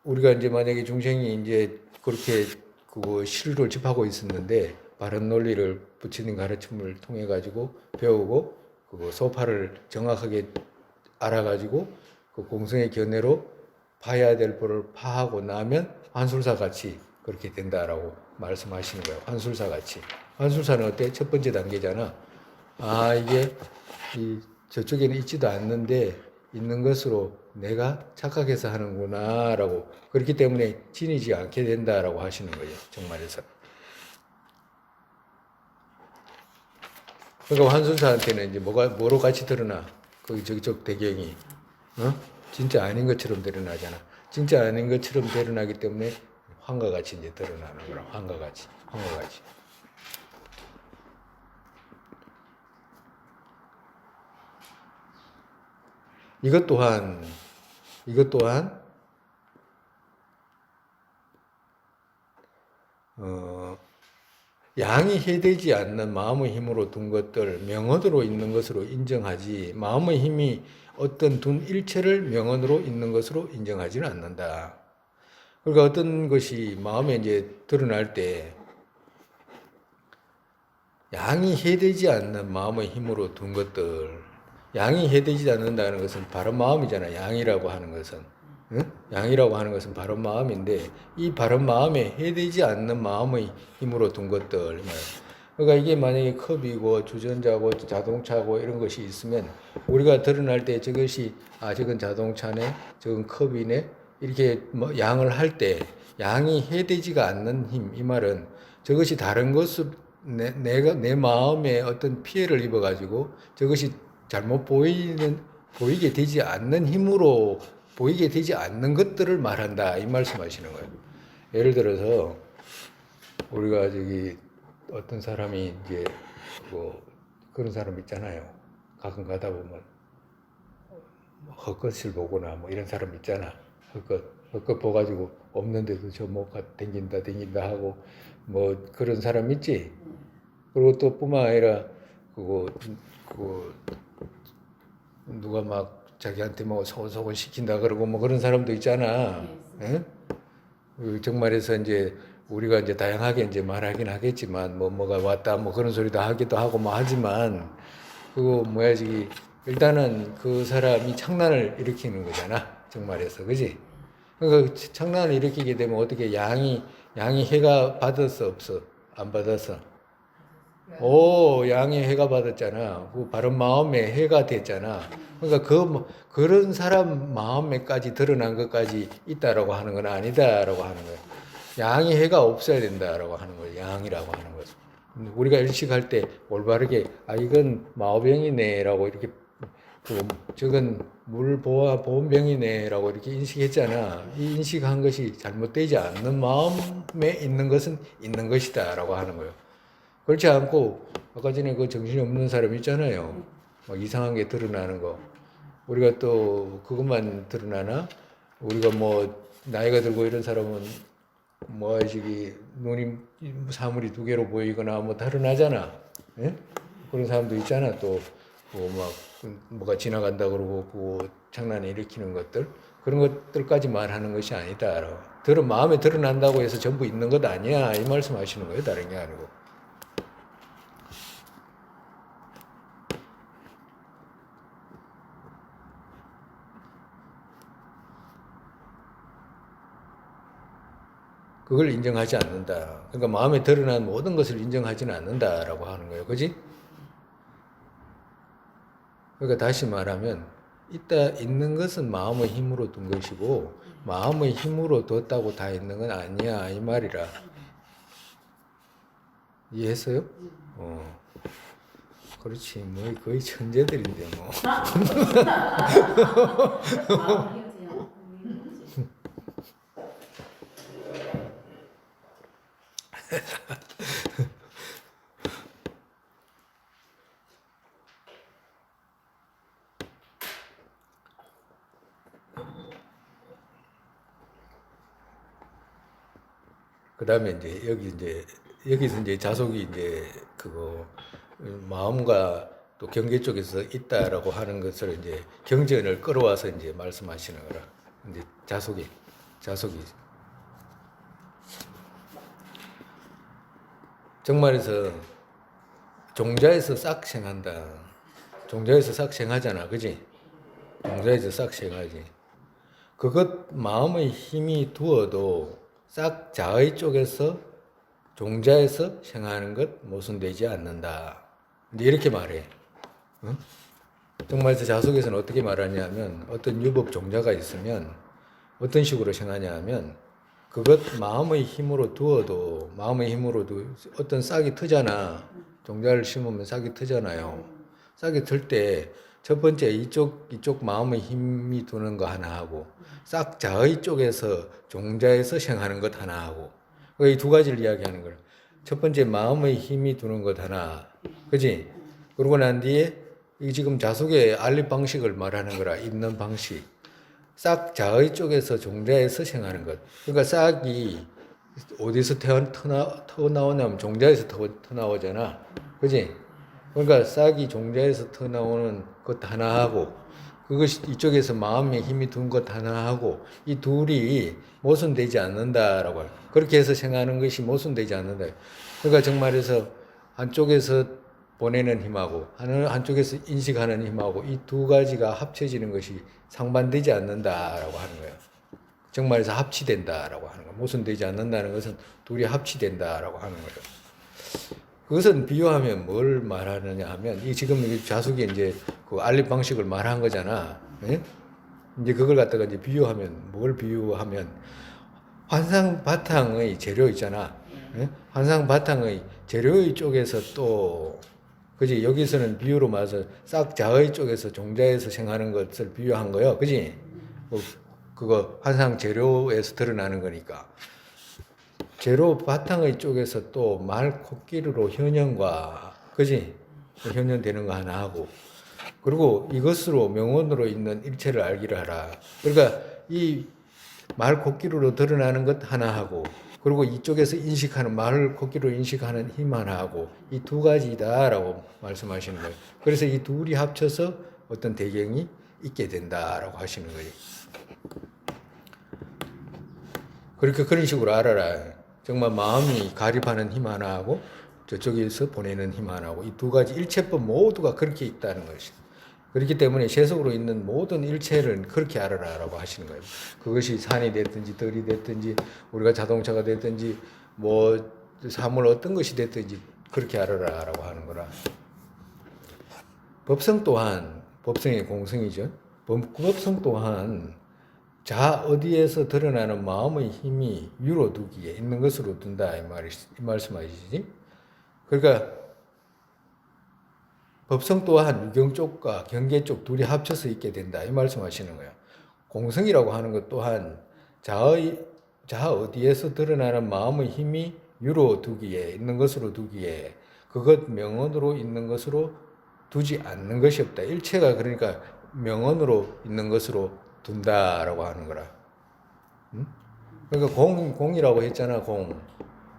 우리가 이제 만약에 중생이 이제 그렇게 그거 실루를 집하고 있었는데 바른 논리를 부처님 가르침을 통해 가지고 배우고 그거 소파를 정확하게 알아가지고 그 공성의 견해로 파야 될 법을 파하고 나면 환술사 같이 그렇게 된다라고 말씀하시는 거예요. 환술사 같이. 환술사는 어때? 첫 번째 단계잖아. 아, 이게 저쪽에는 있지도 않는데 있는 것으로 내가 착각해서 하는구나라고, 그렇기 때문에 지니지 않게 된다라고 하시는 거예요. 정말에서. 그러니까 환술사한테는 이제 뭐로 같이 드러나? 그 저쪽 배경이 진짜 아닌 것처럼 드러나잖아. 진짜 아닌 것처럼 드러나기 때문에 환과 같이 이제 드러나는 거라. 환과 같이. 이것 또한 양이 해되지 않는 마음의 힘으로 둔 것들 명언으로 있는 것으로 인정하지, 마음의 힘이 어떤 둔 일체를 명언으로 있는 것으로 인정하지는 않는다. 그러니까 어떤 것이 마음에 이제 드러날 때 양이 해되지 않는 마음의 힘으로 둔 것들, 양이 해되지 않는다는 것은 바른 마음이잖아. 양이라고 하는 것은, 응? 양이라고 하는 것은 바른 마음인데 이 바른 마음에 해되지 않는 마음의 힘으로 둔 것들. 그러니까 이게 만약에 컵이고 주전자고 자동차고 이런 것이 있으면 우리가 드러날 때 저것이 저건 자동차네, 저건 컵이네 이렇게 뭐 양을 할 때 양이 해되지가 않는 힘, 이 말은 저것이 다른 것을 내 마음에 어떤 피해를 입어가지고 저것이 잘못 보이게 되지 않는 힘으로 보이게 되지 않는 것들을 말한다. 이 말씀하시는 거예요. 예를 들어서 우리가 저기 어떤 사람이 이제 뭐 그런 사람 있잖아요. 가끔 가다 보면 헛것을 보거나 뭐 이런 사람 있잖아. 헛것 보가지고 없는데도 저 못 댕긴다 하고 뭐 그런 사람 있지. 그리고 또 뿐만 아니라 그거 누가 막 자기한테 뭐 소곤소곤 시킨다 그러고 뭐 그런 사람도 있잖아. 예? 정말에서 이제 우리가 이제 다양하게 이제 말하긴 하겠지만 뭐가 왔다 뭐 그런 소리도 하기도 하고 뭐 하지만 그거 뭐야 저기 일단은 그 사람이 창난을 일으키는 거잖아. 정말에서 그지? 그러니까 창난을 일으키게 되면 어떻게 양이 해가 받았어 없어? 안 받았어? 오, 양이 해가 받았잖아. 그 바른 마음에 해가 됐잖아. 그러니까 그런 사람 마음에까지 드러난 것까지 있다라고 하는 건 아니다라고 하는 거야. 양이 해가 없어야 된다라고 하는 거야. 양이라고 하는 거죠. 우리가 일식할 때 올바르게 이건 마오병이네라고 이렇게 저건 보온병이네라고 이렇게 인식했잖아. 이 인식한 것이 잘못되지 않는 마음에 있는 것은 있는 것이다라고 하는 거예요. 그렇지 않고 아까 전에 그 정신이 없는 사람 있잖아요. 막 이상한 게 드러나는 거. 우리가 또 그것만 드러나나? 우리가 뭐 나이가 들고 이런 사람은 뭐 저기 눈이 사물이 두 개로 보이거나 뭐 드러나잖아. 예? 그런 사람도 있잖아. 또 막 뭐가 지나간다 그러고 그 장난을 일으키는 것들 그런 것들까지 말하는 것이 아니다. 마음에 드러난다고 해서 전부 있는 것 아니야. 이 말씀하시는 거예요. 다른 게 아니고. 그걸 인정하지 않는다. 그러니까 마음에 드러난 모든 것을 인정하지는 않는다라고 하는 거예요. 그지? 그러니까 다시 말하면 있는 것은 마음의 힘으로 둔 것이고 마음의 힘으로 뒀다고 다 있는 건 아니야. 이 말이라. 이해했어요? 그렇지. 뭐 거의 천재들인데 뭐. 그다음에 여기서 이제 자속이 이제 그거 마음과 또 경계 쪽에서 있다라고 하는 것을 이제 경전을 끌어와서 이제 말씀하시는 거라. 이제 자속이 정말에서 종자에서 싹 생한다. 종자에서 싹 생하잖아, 그지? 종자에서 싹 생하지. 그것 마음의 힘이 두어도 싹 자의 쪽에서 종자에서 생하는 것 모순되지 않는다. 이제 이렇게 말해. 응? 정말에서 자속에서는 어떻게 말하냐면 어떤 유법 종자가 있으면 어떤 식으로 생하냐 하면 그것 마음의 힘으로 두어도 어떤 싹이 트잖아. 종자를 심으면 싹이 트잖아요. 싹이 틀 때 첫 번째 이쪽 마음의 힘이 두는 거 하나 하고 싹 자의 쪽에서 종자에서 생하는 것 하나 하고 이 두 가지를 이야기하는 거예요. 첫 번째 마음의 힘이 두는 것 하나, 그지? 그러고 난 뒤에 이 지금 자속의 알립 방식을 말하는 거라. 있는 방식. 싹 자의 쪽에서 종자에서 생하는 것. 그러니까 싹이 어디서 터나오냐면 종자에서 터나오잖아. 그지? 그러니까 싹이 종자에서 터나오는 것 하나 하고 그것이 이쪽에서 마음의 힘이 둔 것 하나 하고 이 둘이 모순되지 않는다라고 해요. 그렇게 해서 생각하는 것이 모순되지 않는다. 그러니까 정말에서 한쪽에서 보내는 힘하고 한쪽에서 인식하는 힘하고 이 두 가지가 합쳐지는 것이 상반되지 않는다라고 하는 거예요. 정말에서 합치된다라고 하는 거예요. 모순되지 않는다는 것은 둘이 합치된다라고 하는 거예요. 그것은 비유하면 뭘 말하느냐 하면 이 지금 자숙이 이제 그 알립 방식을 말한 거잖아. 예? 이제 그걸 갖다가 이제 비유하면 뭘 비유하면 환상 바탕의 재료 있잖아. 예? 환상 바탕의 재료의 쪽에서 또 그지 여기서는 비유로 말해서 싹 자의 쪽에서 종자에서 생하는 것을 비유한 거요. 그지? 그거 환상 재료에서 드러나는 거니까. 재료 바탕의 쪽에서 또 말 코끼리로 현현과 그지 현현되는 거 하나 하고 그리고 이것으로 명언으로 있는 일체를 알기를 하라. 그러니까 이 말 코끼리로 드러나는 것 하나 하고 그리고 이쪽에서 인식하는 말 코끼리로 인식하는 힘 하나 하고 이 두 가지다라고 말씀하시는 거예요. 그래서 이 둘이 합쳐서 어떤 대경이 있게 된다라고 하시는 거예요. 그렇게 그런 식으로 알아라. 정말 마음이 가립하는 힘 하나하고 저쪽에서 보내는 힘 하나하고 이 두 가지 일체법 모두가 그렇게 있다는 것이. 그렇기 때문에 세속으로 있는 모든 일체를 그렇게 알아라라고 하시는 거예요. 그것이 산이 됐든지 들이 됐든지 우리가 자동차가 됐든지 뭐 사물 어떤 것이 됐든지 그렇게 알아라라고 하는 거라. 법성 또한 법성의 공성이죠. 법성 또한 자 어디에서 드러나는 마음의 힘이 유로 두기에 있는 것으로 둔다 이 말씀하시지. 그러니까 법성 또한 유경 쪽과 경계 쪽 둘이 합쳐서 있게 된다 이 말씀하시는 거예요. 공성이라고 하는 것 또한 자 어디에서 드러나는 마음의 힘이 유로 두기에 있는 것으로 두기에 그것 명언으로 있는 것으로 두지 않는 것이 없다. 일체가 그러니까 명언으로 있는 것으로 둔다라고 하는 거라. 그러니까 공이라고 했잖아.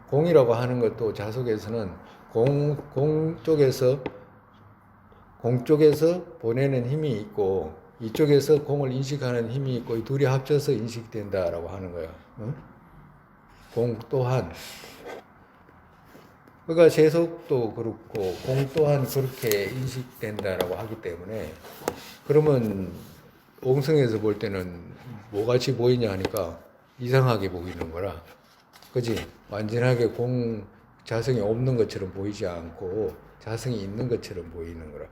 공이라고 하는 것도 자속에서는 공 쪽에서 보내는 힘이 있고 이쪽에서 공을 인식하는 힘이 있고 이 둘이 합쳐서 인식된다라고 하는 거야. 공 또한 그러니까 세속도 그렇고 공 또한 그렇게 인식된다라고 하기 때문에 그러면 옹성에서 볼 때는 뭐같이 보이냐 하니까 이상하게 보이는 거라. 그지? 완전하게 자성이 없는 것처럼 보이지 않고 자성이 있는 것처럼 보이는 거라.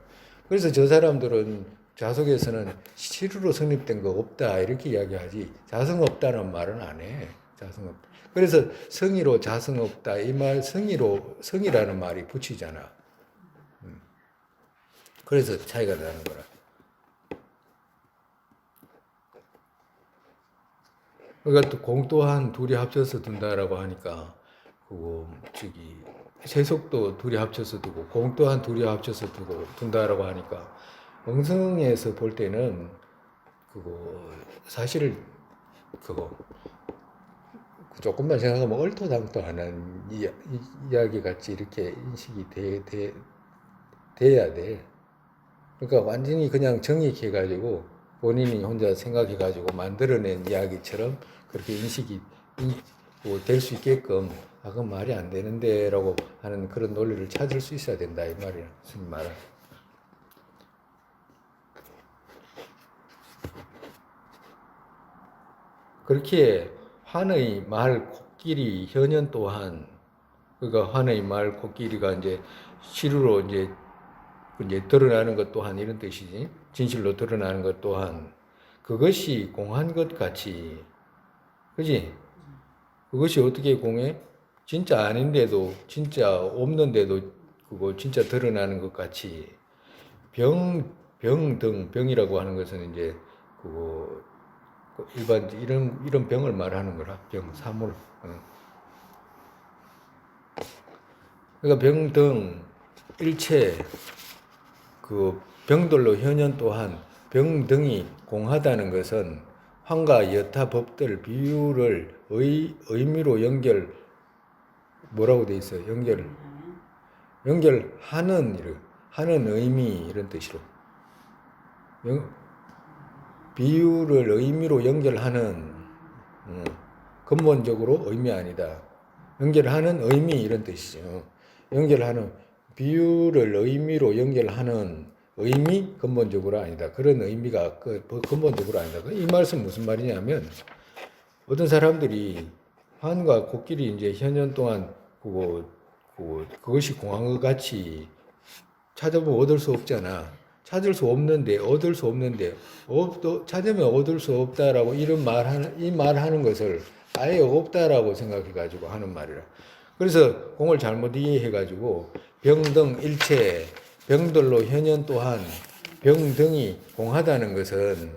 그래서 저 사람들은 자속에서는 실으로 성립된 거 없다 이렇게 이야기하지 자성 없다는 말은 안 해. 자성 없다. 그래서 성의로 자성 없다 이 말 성이라는 말이 붙이잖아. 그래서 차이가 나는 거라. 그러니까 또 공 또한 둘이 합쳐서 둔다라고 하니까 그거 세속도 둘이 합쳐서 두고 공 또한 둘이 합쳐서 둔다라고 하니까 엉성에서 볼 때는 그거 사실 그거 조금만 생각하면 얼토당토하는 이야기 같이 이렇게 인식이 돼야 돼. 그러니까 완전히 그냥 정익해가지고 본인이 혼자 생각해가지고 만들어낸 이야기처럼 그렇게 인식이 될 수 있게끔 그건 말이 안 되는데 라고 하는 그런 논리를 찾을 수 있어야 된다 이 말이야. 무슨 말은. 그렇게 환의 말 코끼리 현현 또한 그러니까 환의 말 코끼리가 이제 실으로 이제 드러나는 것 또한 이런 뜻이지. 진실로 드러나는 것 또한 그것이 공한 것 같이 그지? 그것이 어떻게 공해? 진짜 아닌데도 진짜 없는데도 그거 진짜 드러나는 것 같이 병이라고 하는 것은 이제 그거 일반 이런 병을 말하는 거라. 사물. 그러니까 병 등 일체 그 병들로 현현 또한 병 등이 공하다는 것은 환과 여타 법들 비유를 의미로 뭐라고 돼 있어요? 연결하는 의미 이런 뜻으로 비유를 의미로 연결하는 근본적으로 의미 아니다. 연결하는 의미 이런 뜻이죠. 연결하는 비유를 의미로 연결하는 의미 근본적으로 아니다. 그런 의미가 근본적으로 아니다. 이 말씀 무슨 말이냐면 어떤 사람들이 환과 코끼리 이제 현년 동안 그것이 공한 것 같이 찾아보면 얻을 수 없잖아. 찾을 수 없는데 찾으면 얻을 수 없다라고 이 말하는 것을 아예 없다라고 생각해가지고 하는 말이라. 그래서 공을 잘못 이해해가지고 병등 일체 병들로 현현 또한 병등이 공하다는 것은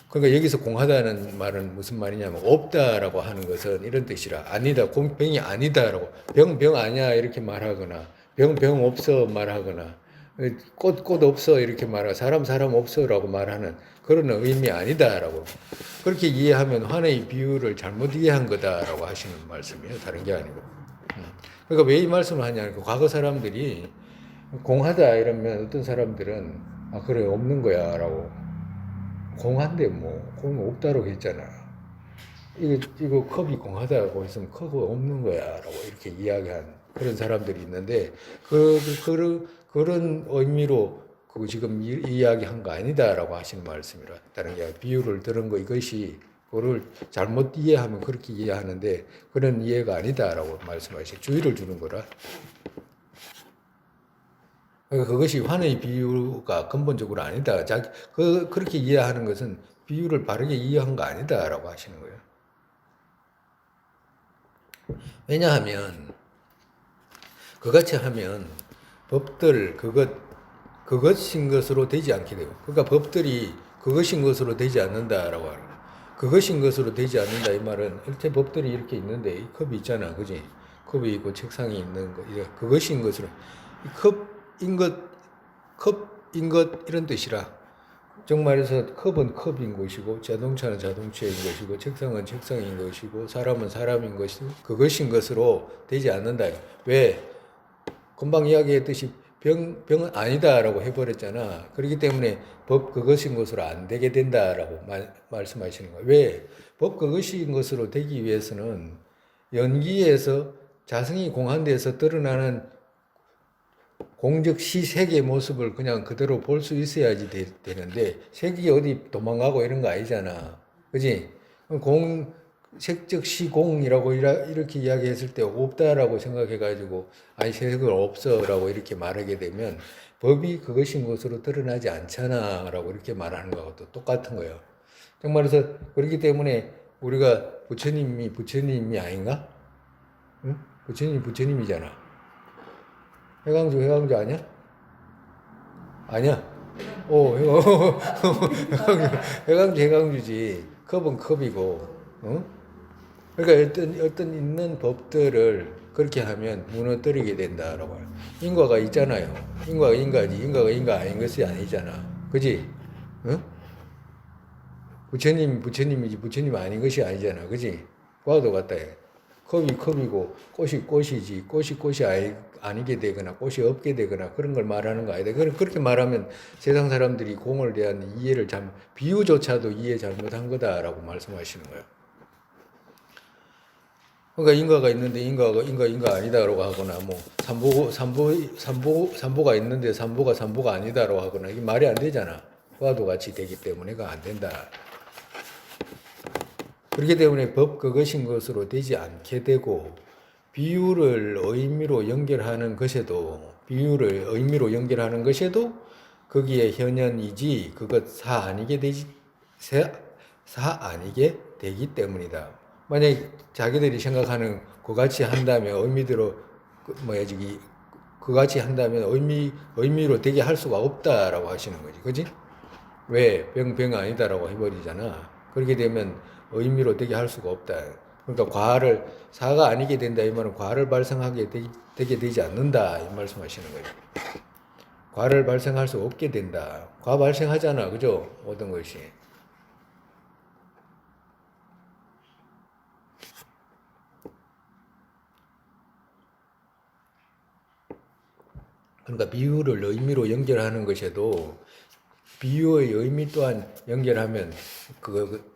그러니까 여기서 공하다는 말은 무슨 말이냐면 없다라고 하는 것은 이런 뜻이라. 아니다. 병이 아니다라고 병 아니야 이렇게 말하거나 병 없어 말하거나 꽃 없어 이렇게 말하고 사람 없어라고 말하는 그런 의미 아니다라고 그렇게 이해하면 환의 비유를 잘못 이해한 거다라고 하시는 말씀이에요. 다른 게 아니고. 그러니까 왜 이 말씀을 하냐니까 과거 사람들이 공하다 이러면 어떤 사람들은 아, 그래, 없는 거야, 라고. 공한데 뭐, 공 없다고 했잖아. 이거 컵이 공하다고 했으면 컵은 없는 거야, 라고 이렇게 이야기한 그런 사람들이 있는데, 그런 의미로 그 지금 이야기한 거 아니다라고 하시는 말씀이라. 다른 게 비유를 들은 거 이것이 그걸 잘못 이해하면 그렇게 이해하는데 그런 이해가 아니다라고 말씀하시 주의를 주는 거라. 그러니까 그것이 환의 비유가 근본적으로 아니다. 그렇게 이해하는 것은 비유를 바르게 이해한 거 아니다라고 하시는 거예요. 왜냐하면 그같이 하면 법들 그것인 것으로 되지 않게 되고, 그러니까 법들이 그것인 것으로 되지 않는다라고 하는 거예요. 그것인 것으로 되지 않는다 이 말은 일체 법들이 이렇게 있는데 이 컵이 있잖아, 그지? 컵이 있고 책상이 있는 거, 이게 그것인 것으로 이 컵인 것 이런 뜻이라. 정말해서 컵은 컵인 것이고 자동차는 자동차인 것이고 책상은 책상인 것이고 사람은 사람인 것이고 그것인 것으로 되지 않는다. 왜? 금방 이야기했듯이 병은 아니다라고 해버렸잖아. 그렇기 때문에 법 그것인 것으로 안 되게 된다라고 말씀하시는 거예요. 왜? 법 그것인 것으로 되기 위해서는 연기에서 자성이 공한돼서 드러나는 공적 시색의 모습을 그냥 그대로 볼 수 있어야지 되는데 색이 어디 도망가고 이런 거 아니잖아. 그지? 색적 시공이라고 이렇게 이야기했을 때 없다라고 생각해가지고 아니 색은 없어라고 이렇게 말하게 되면 법이 그것인 것으로 드러나지 않잖아 라고 이렇게 말하는 거하고 똑같은 거예요. 정말해서 그렇기 때문에 우리가 부처님이 아닌가? 응? 부처님이 부처님이잖아. 해강주 아니야? 아니야. 해강주지. 컵은 컵이고, 어? 그러니까 어떤 있는 법들을 그렇게 하면 무너뜨리게 된다라고 해요. 인과가 있잖아요. 인과가 인과지. 인과가 인과 아닌 것이 아니잖아. 그지? 어? 부처님이지. 부처님 아닌 것이 아니잖아. 그지? 과도 같다 해. 컵이 컵이고 꽃이 꽃이지. 꽃이 아니게 되거나 꽃이 없게 되거나 그런 걸 말하는 거 아니다. 그렇게 말하면 세상 사람들이 공을 대한 이해를 비유조차도 이해 잘못한 거다라고 말씀하시는 거예요. 그러니까 인과가 있는데 인과 아니다라고 하거나 뭐 삼보가 있는데 삼보가 아니다라고 하거나 이게 말이 안 되잖아. 과도 같이 되기 때문에가 안 된다. 그렇기 때문에 법 그것인 것으로 되지 않게 되고 비유를 의미로 연결하는 것에도 거기에 현현이지 그것 사 아니게 되기 때문이다. 만약에 자기들이 생각하는 그같이 한다면 의미대로 그같이 한다면 의미로 되게 할 수가 없다라고 하시는 거지, 그지? 왜? 병 아니다라고 해버리잖아. 그렇게 되면 의미로 되게 할 수가 없다. 그러니까 사가 아니게 된다 이 말은 과를 발생하게 되게 되지 않는다 이 말씀하시는 거예요. 과를 발생할 수 없게 된다. 과 발생하잖아, 그죠? 모든 것이. 그러니까 비유를 의미로 연결하는 것에도 비유의 의미 또한 연결하면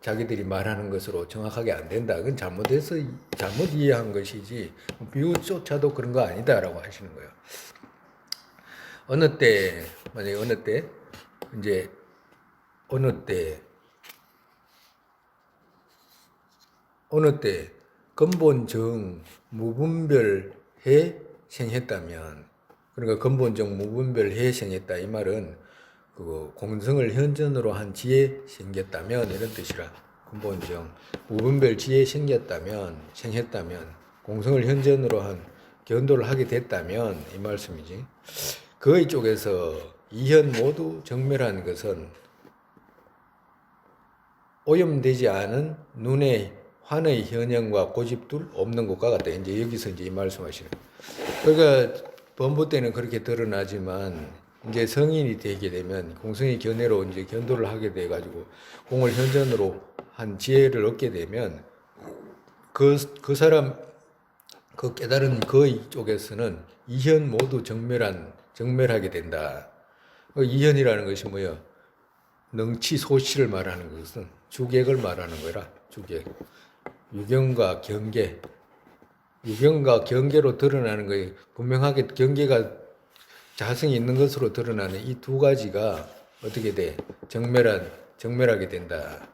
자기들이 말하는 것으로 정확하게 안 된다. 그건 잘못 이해한 것이지 비유조차도 그런 거 아니다라고 하시는 거예요. 만약에 어느 때 근본정 무분별해 생했다면, 그러니까 근본적 무분별해 생했다 이 말은 그 공성을 현전으로 한 지혜 생겼다면 이런 뜻이라. 근본적 무분별 지혜 생했다면 공성을 현전으로 한 견도를 하게 됐다면 이 말씀이지. 그의 쪽에서 이현 모두 정멸한 것은 오염되지 않은 눈의 환의 현형과 고집둘 없는 것과 같다. 이제 여기서 이제 이 말씀하시는. 그러니까 범부 때는 그렇게 드러나지만 이제 성인이 되게 되면 공성의 견해로 이제 견도를 하게 돼 가지고 공을 현전으로 한 지혜를 얻게 되면 그 사람 그 깨달은 그의 쪽에서는 이현 모두 정멸하게 된다. 이현이라는 것이 뭐야? 능치 소치를 말하는 것은 주객을 말하는 거라. 주객. 유경과 경계. 유경과 경계로 드러나는 거예요. 분명하게 경계가 자성이 있는 것으로 드러나는 이 두 가지가 어떻게 돼? 정멸하게 된다.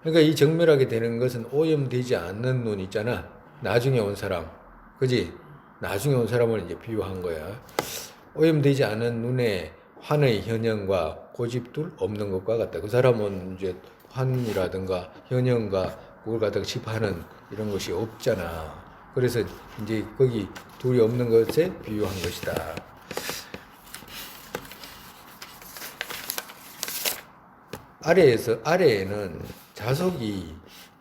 그러니까 이 정멸하게 되는 것은 오염되지 않는 눈 있잖아. 나중에 온 사람. 그지? 나중에 온 사람을 이제 비유한 거야. 오염되지 않은 눈에 환의 현형과 고집둘 없는 것과 같다. 그 사람은 이제 환이라든가 현형과 그걸 갖다가 집하는 이런 것이 없잖아. 그래서 이제 거기 둘이 없는 것에 비유한 것이다. 아래에는 자석이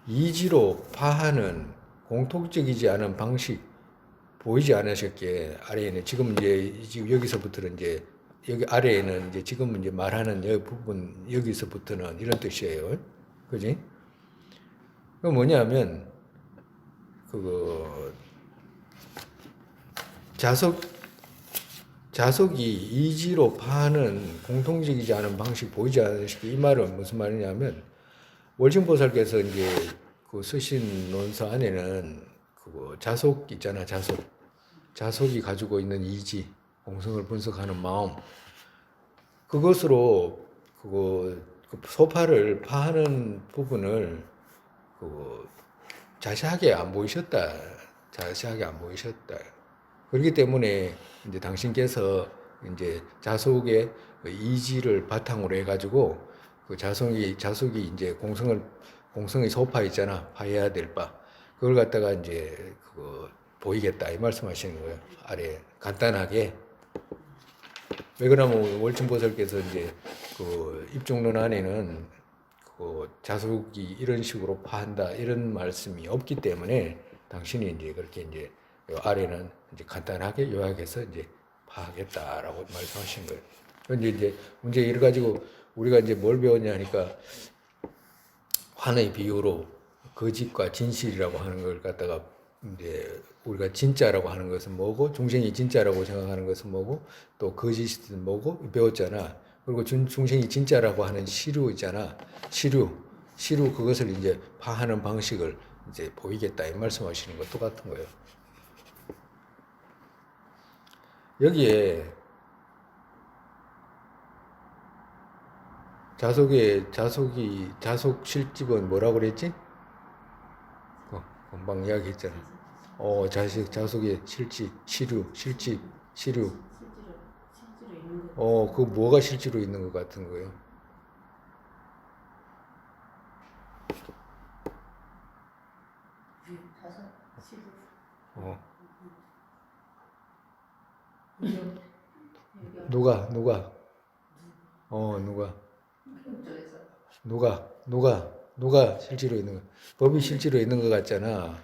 이지로 파하는 공통적이지 않은 방식 보이지 않으셨기에 아래에는 지금 여기서부터는 이제 여기 아래에는 이제 지금 이제 말하는 여기 부분 여기서부터는 이런 뜻이에요. 그지? 그 뭐냐면 그거 자석이 이지로 파는 공통적이지 않은 방식 보이지 않으시기 이 말은 무슨 말이냐면 월심보살께서 이제 그 쓰신 논서 안에는 그 자석 있잖아. 자석이 가지고 있는 이지 공성을 분석하는 마음 그것으로 그 소파를 파하는 부분을 자세하게 안 보이셨다. 그렇기 때문에 이제 당신께서 이제 자석의 이지를 바탕으로 해가지고 그 자석이 이제 공성의 소파 있잖아. 파해야 될 바. 그걸 갖다가 이제 그거 보이겠다. 이 말씀하시는 거예요. 아래 간단하게. 왜 그러면 월침보살께서 이제 그 입종론 안에는 그 자석이 이런 식으로 파한다 이런 말씀이 없기 때문에 당신이 이제 그렇게 이제 아래는 이제 간단하게 요약해서 이제 파하겠다라고 말씀하신 거예요. 근데 이제 문제 이래 가지고 우리가 이제 뭘 배웠냐 하니까 환의 비유로 거짓과 진실이라고 하는 걸 갖다가 이제 우리가 진짜라고 하는 것은 뭐고 중생이 진짜라고 생각하는 것은 뭐고 또 거짓은 뭐고 배웠잖아. 그리고 중생이 진짜라고 하는 시류 있잖아. 시류 그것을 이제 파하는 방식을 이제 보이겠다 이 말씀하시는 것 똑같은 거예요. 여기에 자석 실집은 뭐라고 그랬지? 금방 이야기했잖아. 자석의 실집, 실집, 시류. 그 뭐가 실제로 있는 것 같은 거예요? 누가? 누가 실제로 있는 거? 법이 실제로 있는 것 같잖아.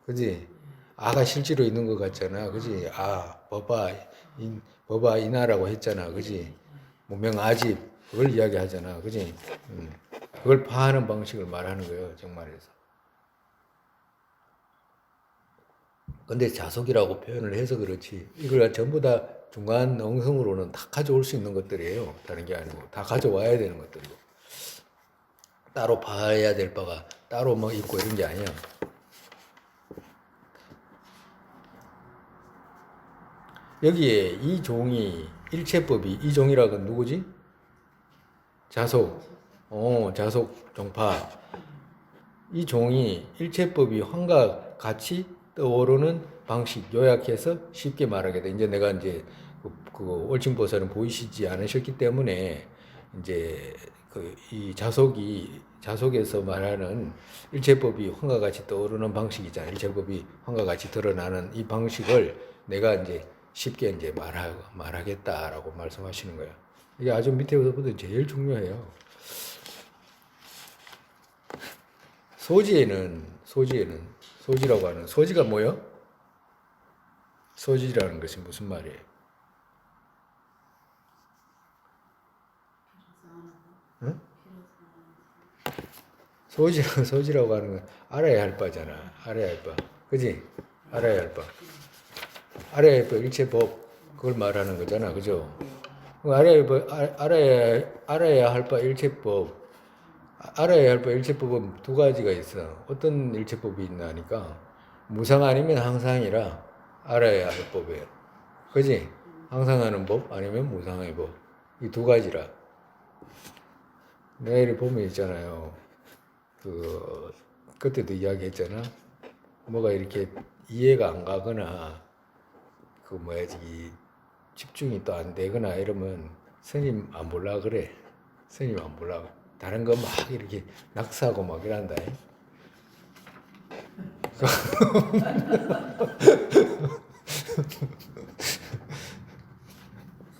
그지? 아가 실제로 있는 것 같잖아. 그지? 법아 이나라고 했잖아. 그지? 뭐 명아집 그걸 이야기하잖아. 그지? 그걸 파하는 방식을 말하는 거예요. 정말에서. 근데 자석이라고 표현을 해서 그렇지. 이걸 전부 다 중간 엉성으로는 다 가져올 수 있는 것들이에요. 다른 게 아니고. 다 가져와야 되는 것들이고. 따로 봐야 될 바가 따로 뭐 있고 이런 게 아니야. 여기에 이 종이 일체법이 이 종이라고 누구지? 자속. 자속 종파. 이 종이 일체법이 환과 같이 떠오르는 방식 요약해서 쉽게 말하게 돼. 이제 내가 이제 그 월침보살은 보이시지 않으셨기 때문에 이제 이 자속에서 말하는 일체법이 환과 같이 떠오르는 방식이잖아. 일체법이 환과 같이 드러나는 이 방식을 내가 이제 쉽게 이제 말하겠다라고 말씀하시는 거예요. 이게 아주 밑에서부터 제일 중요해요. 소지라고 하는 소지가 뭐예요? 소지라는 것이 무슨 말이에요? 응? 소지라고 하는 건 알아야 할 바잖아. 알아야 할 바. 그지? 알아야 할 바. 알아야 할 바, 일체법. 그걸 말하는 거잖아. 그죠? 알아야 할 바 일체법. 알아야 할 바 일체법은 두 가지가 있어. 어떤 일체법이 있나 하니까 무상 아니면 항상이라 알아야 할 법이에요. 그지? 항상하는 법 아니면 무상의 법. 이 두 가지라. 내가 이렇게 보면 있잖아요. 그때도 이야기했잖아. 뭐가 이렇게 이해가 안 가거나 집중이 또 안 되거나 이러면 스님 안 볼라 그래. 스님 안 볼라. 다른 거 막 이렇게 낙서하고 막 이란다.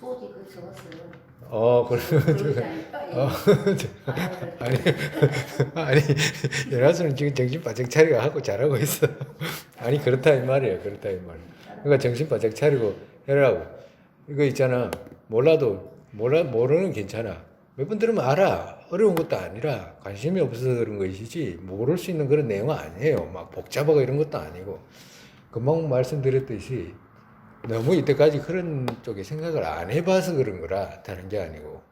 소지 그 적었어요. 그러면 아니, 아니, 연하수는 지금 정신 바짝 차리고 하고 잘하고 있어. 아니, 그렇다 이 말이에요. 그렇다 이 말이에요. 그러니까 정신 바짝 차리고 해라고. 이거 있잖아. 모르는 괜찮아. 몇 번 들으면 알아. 어려운 것도 아니라 관심이 없어서 그런 것이지, 모를 수 있는 그런 내용은 아니에요. 막 복잡하고 이런 것도 아니고. 금방 말씀드렸듯이, 너무 이때까지 그런 쪽에 생각을 안 해봐서 그런 거라, 다른 게 아니고.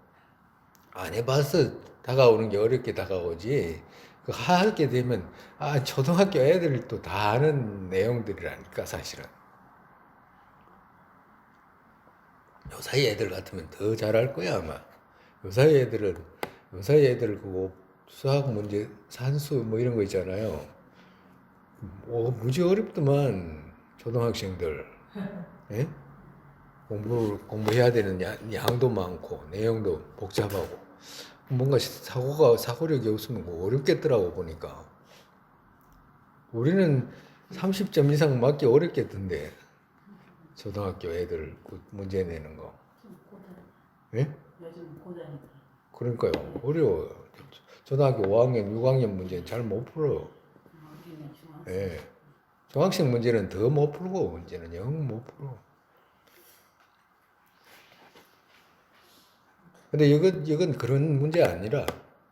안 해봐서 다가오는 게 어렵게 다가오지. 하게 되면, 초등학교 애들도 다 아는 내용들이라니까, 사실은. 요 사이 애들 같으면 더 잘할 거야, 아마. 요 사이 애들 그거 수학 문제, 산수 뭐 이런 거 있잖아요. 무지 어렵더만, 초등학생들. 예? 공부해야 되는 양도 많고, 내용도 복잡하고. 뭔가 사고력이 없으면 어렵겠더라고, 보니까. 우리는 30점 이상 맞기 어렵겠던데, 초등학교 애들 문제 내는 거. 예? 요즘 고등학교. 그러니까요, 어려워요. 초등학교 5학년, 6학년 문제는 잘 못 풀어. 우리는 중학생. 예. 중학생 문제는 더 못 풀고, 문제는 영 못 풀어. 근데 이건 그런 문제 아니라,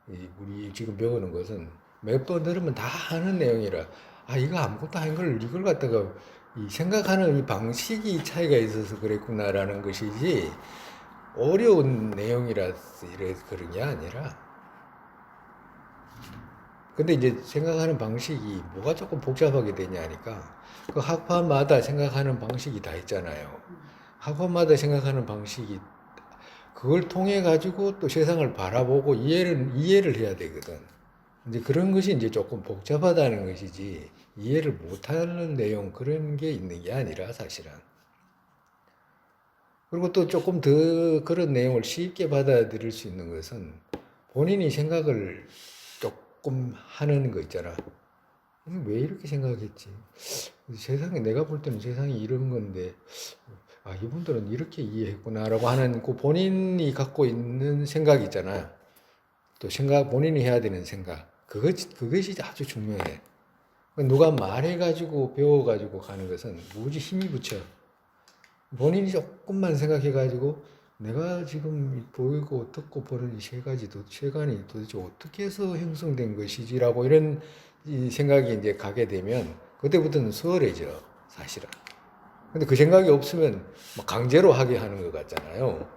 우리 지금 배우는 것은 몇 번 들으면 다 아는 내용이라, 이거 아무것도 아닌 걸, 이걸 갖다가 생각하는 이 방식이 차이가 있어서 그랬구나라는 것이지, 어려운 내용이라서 그런 게 아니라, 근데 이제 생각하는 방식이 뭐가 조금 복잡하게 되냐니까, 그 학파마다 생각하는 방식이 다 있잖아요. 학파마다 생각하는 방식이, 그걸 통해 가지고 또 세상을 바라보고 이해를 해야 되거든. 이제 그런 것이 이제 조금 복잡하다는 것이지, 이해를 못하는 내용 그런 게 있는 게 아니라, 사실은. 그리고 또 조금 더 그런 내용을 쉽게 받아들일 수 있는 것은 본인이 생각을 조금 하는 거 있잖아. 왜 이렇게 생각했지? 세상에, 내가 볼 때는 세상이 이런 건데, 이분들은 이렇게 이해했구나라고 하는 그 본인이 갖고 있는 생각 있잖아요. 또 본인이 해야 되는 생각. 그것이 아주 중요해. 누가 말해가지고 배워가지고 가는 것은 무지 힘이 붙여. 본인이 조금만 생각해가지고 내가 지금 보이고 듣고 보는 이 세간이 도대체 어떻게 해서 형성된 것이지라고 이런 이 생각이 이제 가게 되면 그때부터는 수월해져, 사실은. 근데 그 생각이 없으면 막 강제로 하게 하는 것 같잖아요.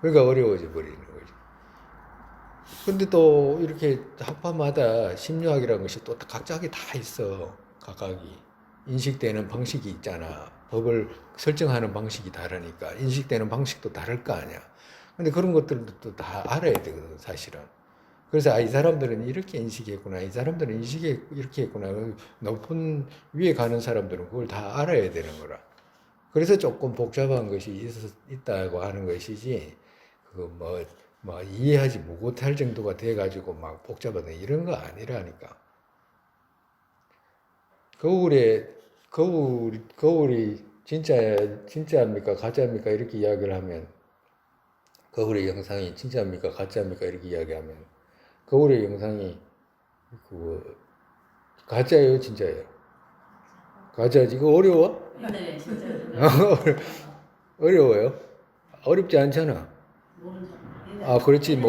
그러니까 어려워져 버리는 거죠. 근데 또 이렇게 학파마다 심리학이라는 것이 또 각자기 다 있어. 각각이. 인식되는 방식이 있잖아. 법을 설정하는 방식이 다르니까 인식되는 방식도 다를 거 아니야. 근데 그런 것들도 또 다 알아야 되거든, 사실은. 그래서 이 사람들은 이렇게 인식했구나, 이 사람들은 이렇게 했구나. 높은 위에 가는 사람들은 그걸 다 알아야 되는 거라. 그래서 조금 복잡한 것이 있다고 하는 것이지, 이해하지 못할 정도가 돼가지고 막 복잡하다 이런 거 아니라니까. 거울이 진짜입니까? 가짜입니까? 이렇게 이야기를 하면, 거울의 영상이 진짜입니까? 가짜입니까? 이렇게 이야기하면, 거울의 영상이, 가짜예요? 진짜예요? 가짜지? 이거 어려워? 네, 진짜. 어려워요? 어렵지 않잖아. 그렇지.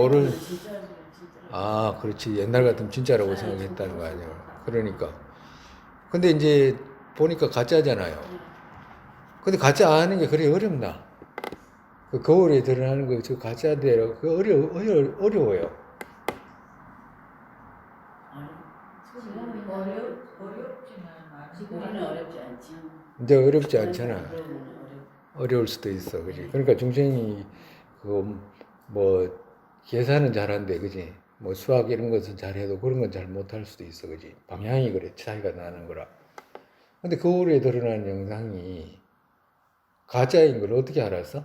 그렇지. 옛날 같으면 진짜라고 생각했다는 거 아니야. 그러니까. 근데 이제 보니까 가짜잖아요. 근데 가짜 아는 게 그리 어렵나? 그 거울에 드러나는 거 저 가짜대로 그 어려워요. 지금은 어렵지는 지금은 않고 어렵지 않죠. 이제 어렵지 않잖아. 어려우면 어려울 수도 있어, 그지? 그러니까 중생이 그 뭐 계산은 잘한대, 그지? 뭐 수학 이런 것은 잘해도 그런 건 잘 못할 수도 있어, 그지? 방향이 그래 차이가 나는 거라. 근데 거울에 드러나는 영상이 가짜인 걸 어떻게 알았어?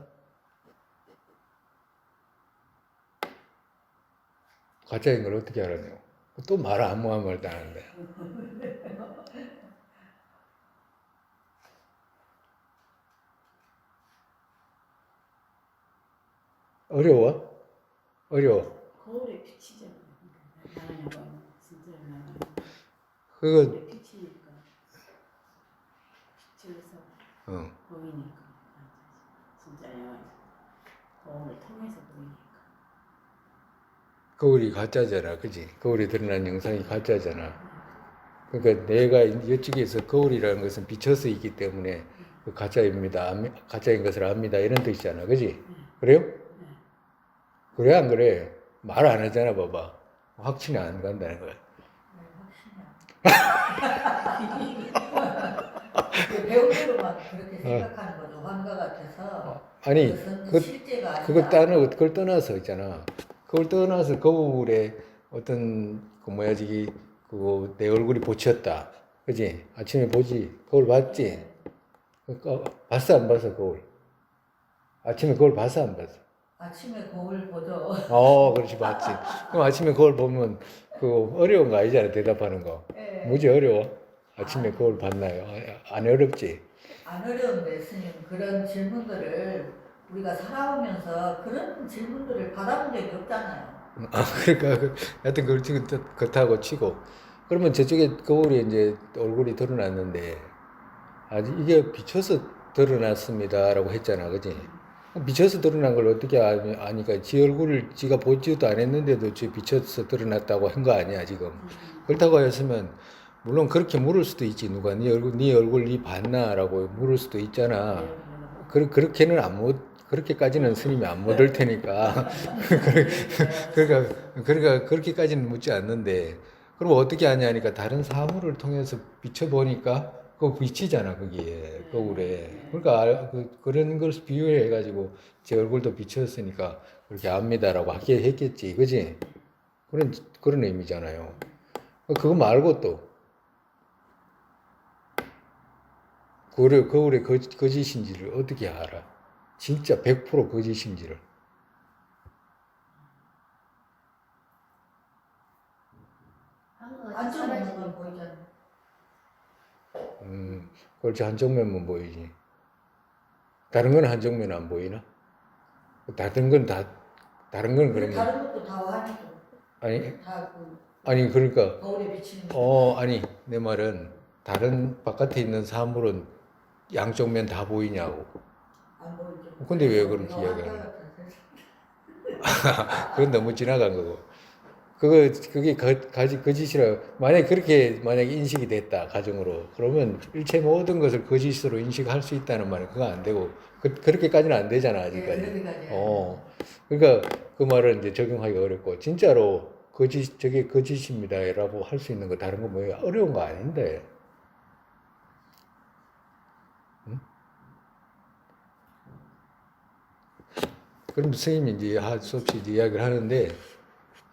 가짜인 걸 어떻게 알았냐고. 또 말 아무 말도 안 하는데. 어려워? 어려워. 거울에 비치잖아요. 나는 이거 진짜 나는 그거, 거울에 비치니까 비춰서 어. 보이니까 진짜 영화 거울을 통해서 보이니까. 거울이 가짜잖아, 그지? 거울에 드러난 영상이 가짜잖아. 그러니까 내가 이쪽에서 거울이라는 것은 비춰서 있기 때문에 그 가짜입니다. 가짜인 것을 압니다. 이런 뜻이잖아, 그지? 그래요? 그래, 안 그래? 말 안 하잖아, 봐봐. 확신이 안 간다는 거야. 배우대로만 그렇게 생각하는 거죠. 환가 같아서. 아니, 그것은 그, 실제가 아니라. 그걸 떠나서 있잖아. 그걸 떠나서 거울에 어떤, 그 뭐야, 저기, 그거 내 얼굴이 보쳤다. 그지? 아침에 보지? 거울 봤지? 봤어, 안 봤어, 거울? 아침에 거울 봤어, 안 봤어? 아침에 거울 보죠. 그렇지, 봤지. 그럼 아침에 거울 보면, 그, 어려운 거 아니잖아, 대답하는 거. 예. 무지 어려워? 아침에 거울 봤나요? 안 어렵지? 안 어려운데 스님 그런 질문들을 우리가 살아오면서 그런 질문들을 받아본 적이 없잖아요. 그러니까, 하여튼, 그렇다고 치고. 그러면 저쪽에 거울에 이제 얼굴이 드러났는데, 이게 비춰서 드러났습니다라고 했잖아, 그지? 비춰서 드러난 걸 어떻게 아니까 지 얼굴을 지가 보지도 않았는데도 지 비춰서 드러났다고 한 거 아니야, 지금. 그렇다고 했으면, 물론 그렇게 물을 수도 있지. 누가 네 얼굴 니 봤나라고 물을 수도 있잖아. 그렇게는 그렇게까지는 스님이 안 묻을 테니까. 그러니까 그렇게까지는 묻지 않는데, 그럼 어떻게 하냐니까 다른 사물을 통해서 비춰보니까 그거 비치잖아, 거기에, 거울에. 그러니까 그런 걸 비유해가지고 제 얼굴도 비쳤으니까 그렇게 압니다라고 했겠지, 그지? 그런 의미잖아요. 그거 말고 또, 거울에 거짓인지를 어떻게 알아? 진짜 100% 거짓인지를. 안쪽에 있는 건 보이잖아요. 그렇지, 한쪽 면만 보이지. 다른 건 한쪽 면 안 보이나? 다른 건 그러면. 다른 것도 다 환이죠. 아니, 다그 아니, 그러니까, 거울에 비치는 거. 아니, 내 말은 다른 바깥에 있는 사물은 양쪽 면 다 보이냐고. 안 보이죠. 근데 왜 그렇게 이거 이야기하는 환가 거야? 같아서. 그건 너무 지나간 거고. 그게 거짓이라, 만약에 인식이 됐다, 가정으로. 그러면 일체 모든 것을 거짓으로 인식할 수 있다는 말은 그거 안 되고, 그렇게까지는 안 되잖아, 아직까지. 그렇게까지. 그러니까 그 말은 이제 적용하기가 어렵고, 진짜로 저게 거짓입니다라고 할 수 있는 거 다른 거 뭐예요? 어려운 거 아닌데. 응? 그럼 선생님이 이제 할 수 없이 이제 이야기를 하는데,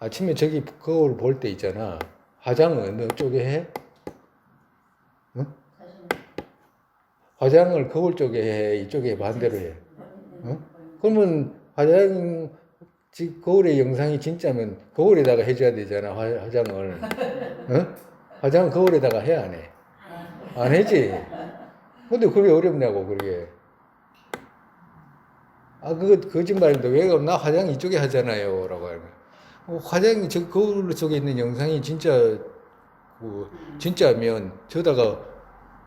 아침에 저기 거울 볼 때 있잖아. 화장은 어느 쪽에 해? 응? 화장을 거울 쪽에 해? 이쪽에 반대로 해? 응? 그러면 거울의 영상이 진짜면 거울에다가 해줘야 되잖아, 화장을. 응? 화장은 거울에다가 해, 안 해? 안 해지? 근데 그게 어렵냐고, 그게. 그거 거짓말인데 왜 그럼 나 화장 이쪽에 하잖아요, 라고 하는 거야. 화장이 거울 속에 있는 영상이 진짜면 저다가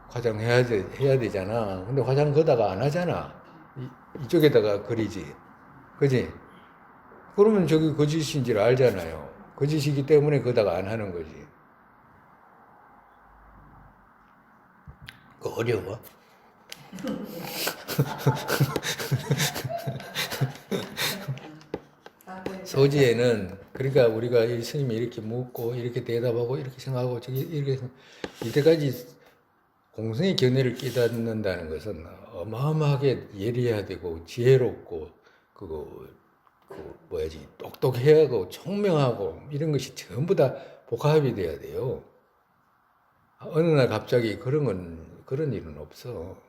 화장해야 되잖아. 근데 화장 거다가 안 하잖아. 이쪽에다가 그리지. 그지? 그러면 저기 거짓인지를 알잖아요. 거짓이기 때문에 거다가 안 하는 거지. 어려워? 소지에는 그러니까 우리가 이 스님이 이렇게 묻고 이렇게 대답하고 이렇게 생각하고 저기 이렇게 이때까지 공성의 견해를 깨닫는다는 것은 어마어마하게 예리해야 되고 지혜롭고 그 뭐야지 똑똑해야 하고 총명하고 이런 것이 전부 다 복합이 돼야 돼요. 어느 날 갑자기 그런 일은 없어.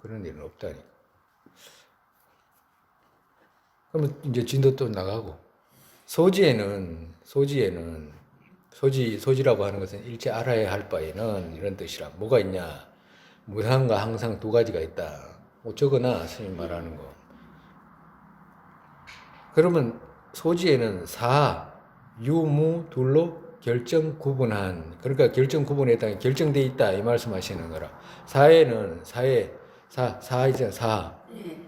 그런 일은 없다니까. 그러면 이제 진도 또 나가고 소지라고 하는 것은 일체 알아야 할 바에는 이런 뜻이라. 뭐가 있냐? 무상과 항상 두 가지가 있다. 뭐 적어놔 스님 말하는 거. 그러면 소지에는 사, 유, 무 둘로 결정 구분한, 그러니까 결정 구분에 따라 결정돼 있다 이 말씀하시는 거라. 사에는 사 있잖아. 사 예.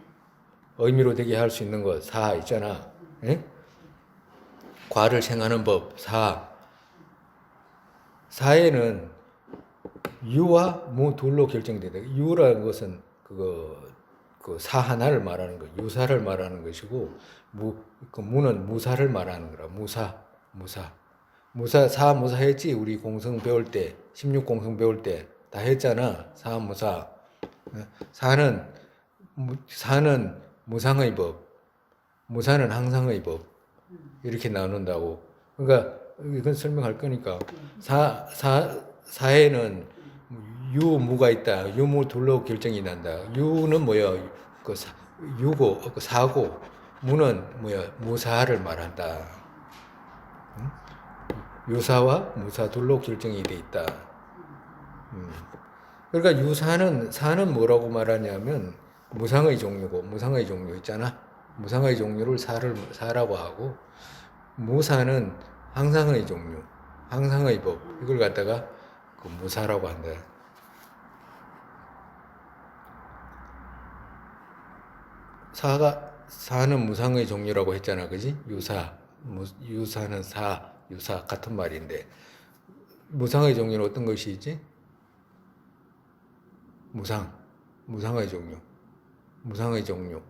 의미로 되게 할 수 있는 것 사 있잖아. 예? 과를 생하는 법 사에는 유와 무 둘로 결정된다. 유라는 것은 그 사 하나를 말하는 거, 유사를 말하는 것이고, 무는 무사를 말하는 거라. 사무사 했지. 우리 공성 배울 때, 16공성 배울 때 다 했잖아. 사무사. 사는 무상의 법, 무사는 항상의 법. 이렇게 나눈다고. 그러니까 이건 설명할 거니까 사에는 유무가 있다. 유무 둘로 결정이 난다. 유는 뭐야? 유고 사고 무는 뭐야? 무사를 말한다. 유사와 무사 둘로 결정이 돼 있다. 그러니까 사는 뭐라고 말하냐면 무상의 종류고 무상의 종류 있잖아. 무상의 종류를 사라고 하고 무사는 항상의 종류, 항상의 법 이걸 갖다가 그 무사라고 한다. 사는 무상의 종류라고 했잖아, 그지? 유사는 유사 같은 말인데 무상의 종류는 어떤 것이 있지? 무상의 종류.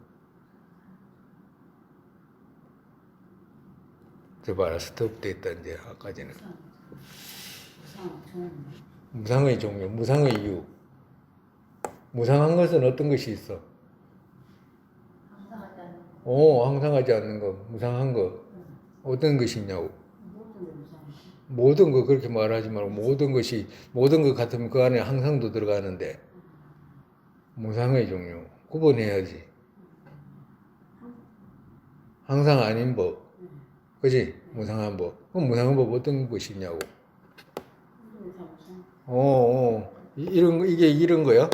저 봐라, 스톱돼 있다 이제 아까 전에. 무상의 종류, 무상의 이유. 무상한 것은 어떤 것이 있어? 항상하지 않는 거. 항상하지 않는 거, 무상한 거. 어떤 것이 있냐고. 모든 게 무상한 거. 모든 거 그렇게 말하지 말고 모든 것 같으면 그 안에 항상도 들어가는데 무상의 종류 구분해야지. 항상 아닌 법, 그지? 무상한 법. 그럼 무상한 법 어떤 것이 있냐고. 이런 거야?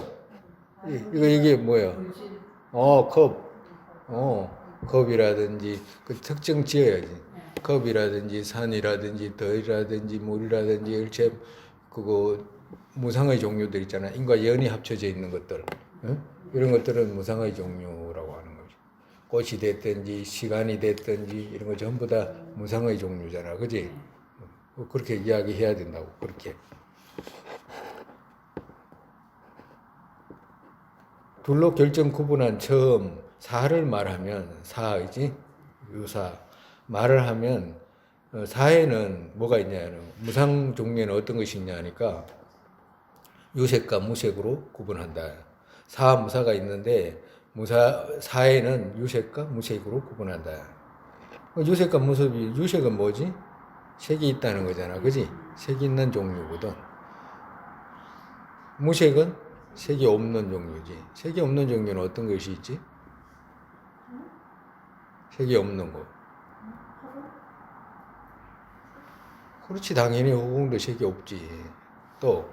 이게 뭐야? 컵. 컵이라든지 그 특정 지어야지. 컵이라든지 산이라든지 덜이라든지 물이라든지 일체 그거 무상의 종류들 있잖아. 인과 연이 합쳐져 있는 것들. 응? 이런 것들은 무상의 종류라고 하는 거죠. 꽃이 됐든지 시간이 됐든지 이런 거 전부 다 무상의 종류잖아. 그지? 그렇게 이야기해야 된다고. 그렇게. 둘로 결정 구분한 처음 사를 말하면 사이지 유사 말을 하면 사에는 뭐가 있냐는 무상 종류에는 어떤 것이 있냐니까 유색과 무색으로 구분한다. 사 무사가 있는데 사에는 유색과 무색으로 구분한다. 유색과 무색이 유색은 뭐지? 색이 있다는 거잖아, 그지? 색이 있는 종류거든. 무색은 색이 없는 종류지. 색이 없는 종류는 어떤 것이 있지? 색이 없는 거. 그렇지, 당연히 허공도 색이 없지. 또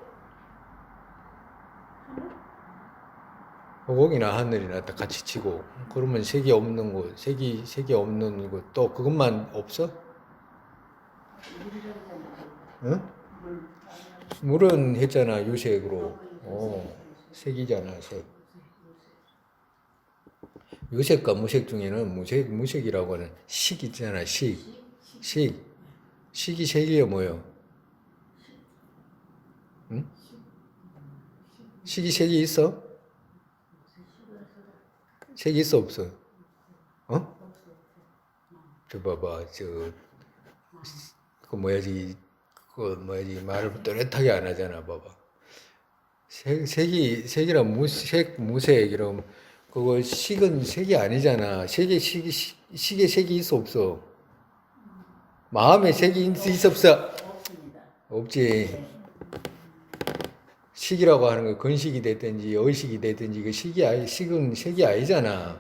허공이나 하늘이나 다 같이 치고 그러면 색이 없는 거, 색이 없는 거 또 그것만 없어? 응? 물은 했잖아, 유색으로. 색이잖아, 색. 유색과 무색 중에는 무색이라고 하는 식 있잖아, 식이 색이요, 뭐요? 응? 식이 색이 있어? 색이 있어, 없어? 저 봐봐 그 뭐야지 그 뭐야지 말을 또렷하게 안 하잖아. 봐봐. 색이라 무색 이런 그거 식은 색이 아니잖아. 식에 색이 있어 없어? 마음에 색이 있어 없어? 없습니다. 없지. 네. 식이라고 하는 거 건식이 됐든지 의식이 됐든지 그 식은 색이 아니잖아.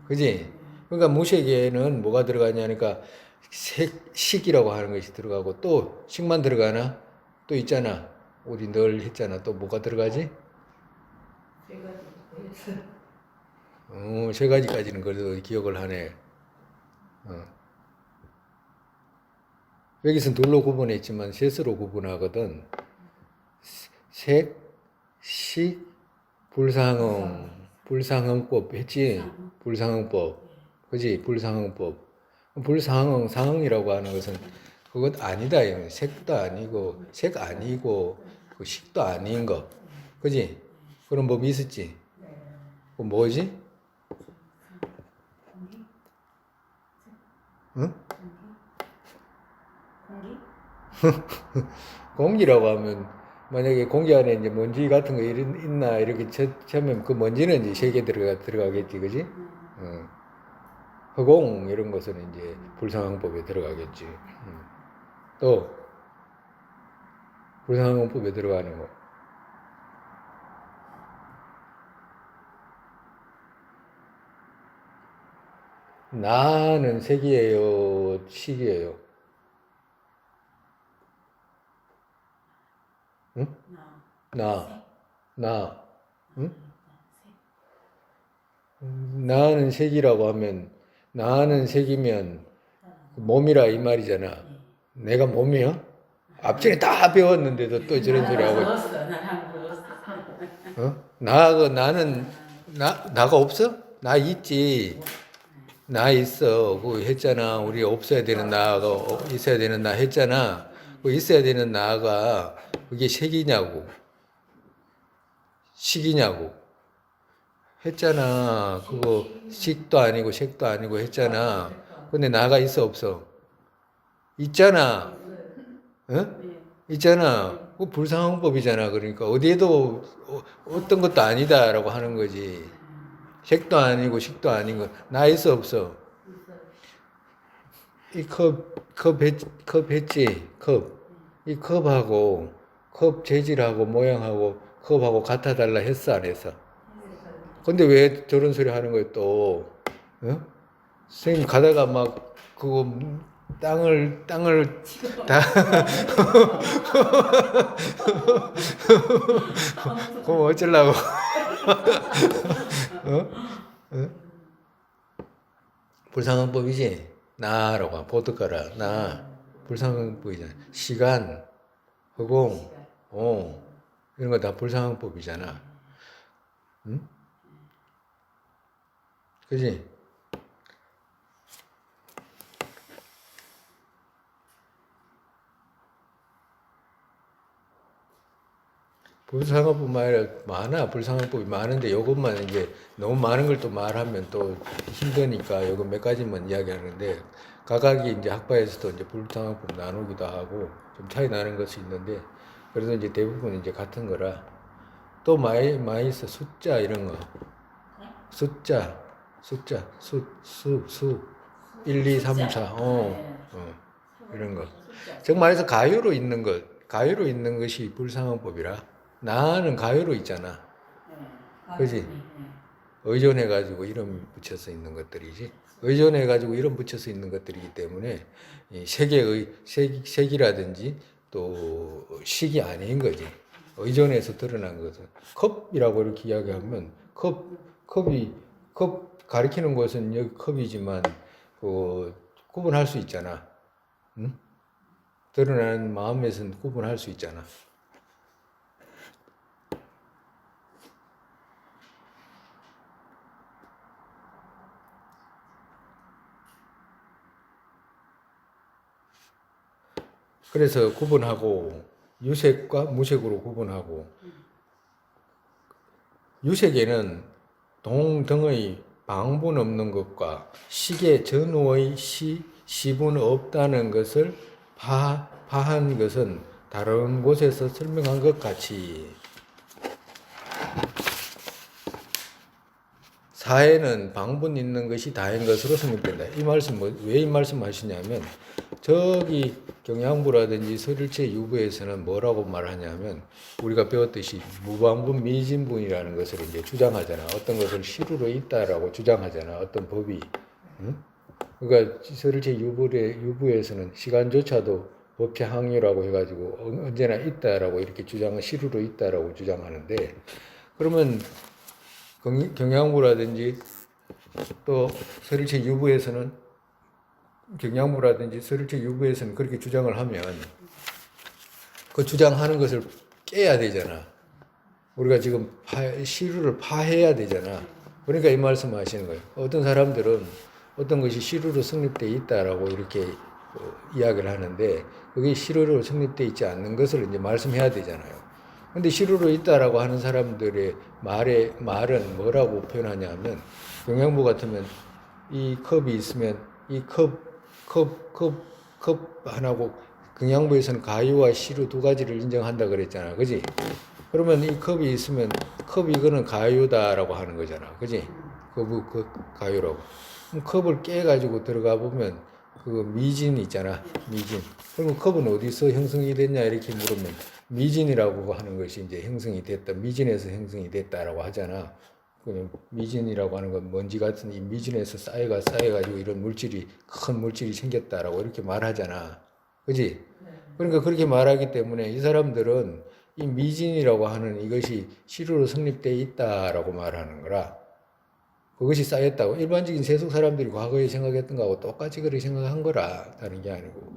그지? 그러니까 무색에는 뭐가 들어가냐니까 식이라고 하는 것이 들어가고 또 식만 들어가나? 또 있잖아. 우리 늘 했잖아. 또 뭐가 들어가지? 세 가지까지는 그래도 기억을 하네. 여기서는 둘로 구분했지만 셋으로 구분하거든. 색, 식, 불상응법 했지? 불상응법. 그지? 상응이라고 하는 것은 그것 아니다. 이거. 색도 아니고, 색 아니고, 그 식도 아닌 거. 그지? 그런 법이 있었지? 그 뭐지? 응? 공기라고 하면 만약에 공기 안에 이제 먼지 같은 거 있나 이렇게 처음에 그 먼지는 이제 색에 들어가겠지, 그지? 허공 이런 것은 이제 불상항법에 들어가겠지. 또 불상항법에 들어가는 거. 나는 색이에요, 식이에요? 응? 나, 응? 나는 색이라고 하면, 나는 색이면 몸이라 이 말이잖아. 내가 몸이야? 앞전에 다 배웠는데도 또 저런 소리 하고. 나가 없어? 나 있지. 나 있어. 그거 했잖아. 우리 없어야 되는 나가 있어야 되는 나 했잖아. 그 있어야 되는 나가 그게 색이냐고. 식이냐고. 했잖아. 그거 식도 아니고 색도 아니고 했잖아. 근데 나가 있어 없어? 있잖아. 응? 있잖아. 그 불상항법이잖아. 그러니까 어디에도 어떤 것도 아니다라고 하는 거지. 색도 아니고 식도 아닌 거. 나 있어 없어? 이 컵 했지? 컵. 이 컵하고 컵 재질하고 모양하고 컵하고 같아달라 했어 안 했어? 근데 왜 저런 소리 하는 거야 또? 어? 선생님 가다가 막 그거 땅을 다 그럼 어쩌려고? 어? 어? 불상항법이지? 나라고 보드가라 나 불상항법이잖아. 시간, 허공, 이런 거 다 불상항법이잖아. 응? 그지? 불상항법만 아니라 많아. 불상항법이 많은데 이것만 이제 너무 많은 걸 또 말하면 또 힘드니까 이거 몇 가지만 이야기하는데 각각이 이제 학파에서도 이제 불상항법 나누기도 하고 좀 차이 나는 것이 있는데 그래도 이제 대부분 이제 같은 거라 또 많이 있어. 숫자 이런 거. 숫자 1, 2, 3, 4 이런 거. 정말해서 가요로 있는 것이 불상항법이라 나는 가요로 있잖아. 그지? 의존해가지고 이름 붙여서 있는 것들이지. 의존해가지고 이름 붙여서 있는 것들이기 때문에 이 색이라든지 또 식이 아닌 거지. 의존해서 드러난 것은 컵이라고 이렇게 이야기하면 컵 가리키는 것은 여기 컵이지만 구분할 수 있잖아. 응? 드러나는 마음에서는 구분할 수 있잖아. 그래서 구분하고 유색과 무색으로 구분하고 유색에는 동등의 방분 없는 것과 식의 전후의 시분 없다는 것을 파한 것은 다른 곳에서 설명한 것 같이 사해는 방분 있는 것이 다인 것으로 성립된다. 이 말씀 왜 이 말씀 하시냐면 저기 경양부라든지 설일체 유부에서는 뭐라고 말하냐면 우리가 배웠듯이 무방분 미진분이라는 것을 이제 주장하잖아. 어떤 것을 실루로 있다라고 주장하잖아. 어떤 법이. 응? 그러니까 설일체 유부에서는 시간조차도 법체 항유라고 해가지고 언제나 있다라고 이렇게 실루로 있다라고 주장하는데 그러면 경양부라든지 또 설일체 유부에서는 경양부라든지 설일체 유부에서는 그렇게 주장을 하면 그 주장하는 것을 깨야 되잖아. 우리가 지금 시루를 파해야 되잖아. 그러니까 이 말씀 하시는 거예요. 어떤 사람들은 어떤 것이 시루로 성립되어 있다라고 이렇게 이야기를 하는데 그게 시루로 성립되어 있지 않는 것을 이제 말씀해야 되잖아요. 근데 시루로 있다라고 하는 사람들의 말은 뭐라고 표현하냐면 경양부 같으면 이 컵이 있으면 이 컵 하나고 경양부에서는 가유와 시루 두 가지를 인정한다 그랬잖아. 그지? 그러면 이 컵이 있으면 컵 이거는 가유다라고 하는 거잖아. 그지? 그 가유라고. 그럼 컵을 깨가지고 들어가 보면 그 미진 있잖아. 미진. 그럼 컵은 어디서 형성이 됐냐 이렇게 물으면 미진이라고 하는 것이 이제 형성이 됐다. 미진에서 형성이 됐다라고 하잖아. 미진이라고 하는 건 먼지 같은 이 미진에서 쌓여가지고 이런 큰 물질이 생겼다라고 이렇게 말하잖아. 그지? 그러니까 그렇게 말하기 때문에 이 사람들은 이 미진이라고 하는 이것이 시루로 성립되어 있다라고 말하는 거라. 그것이 쌓였다고. 일반적인 세속 사람들이 과거에 생각했던 거하고 똑같이 그렇게 생각한 거라. 다른 게 아니고.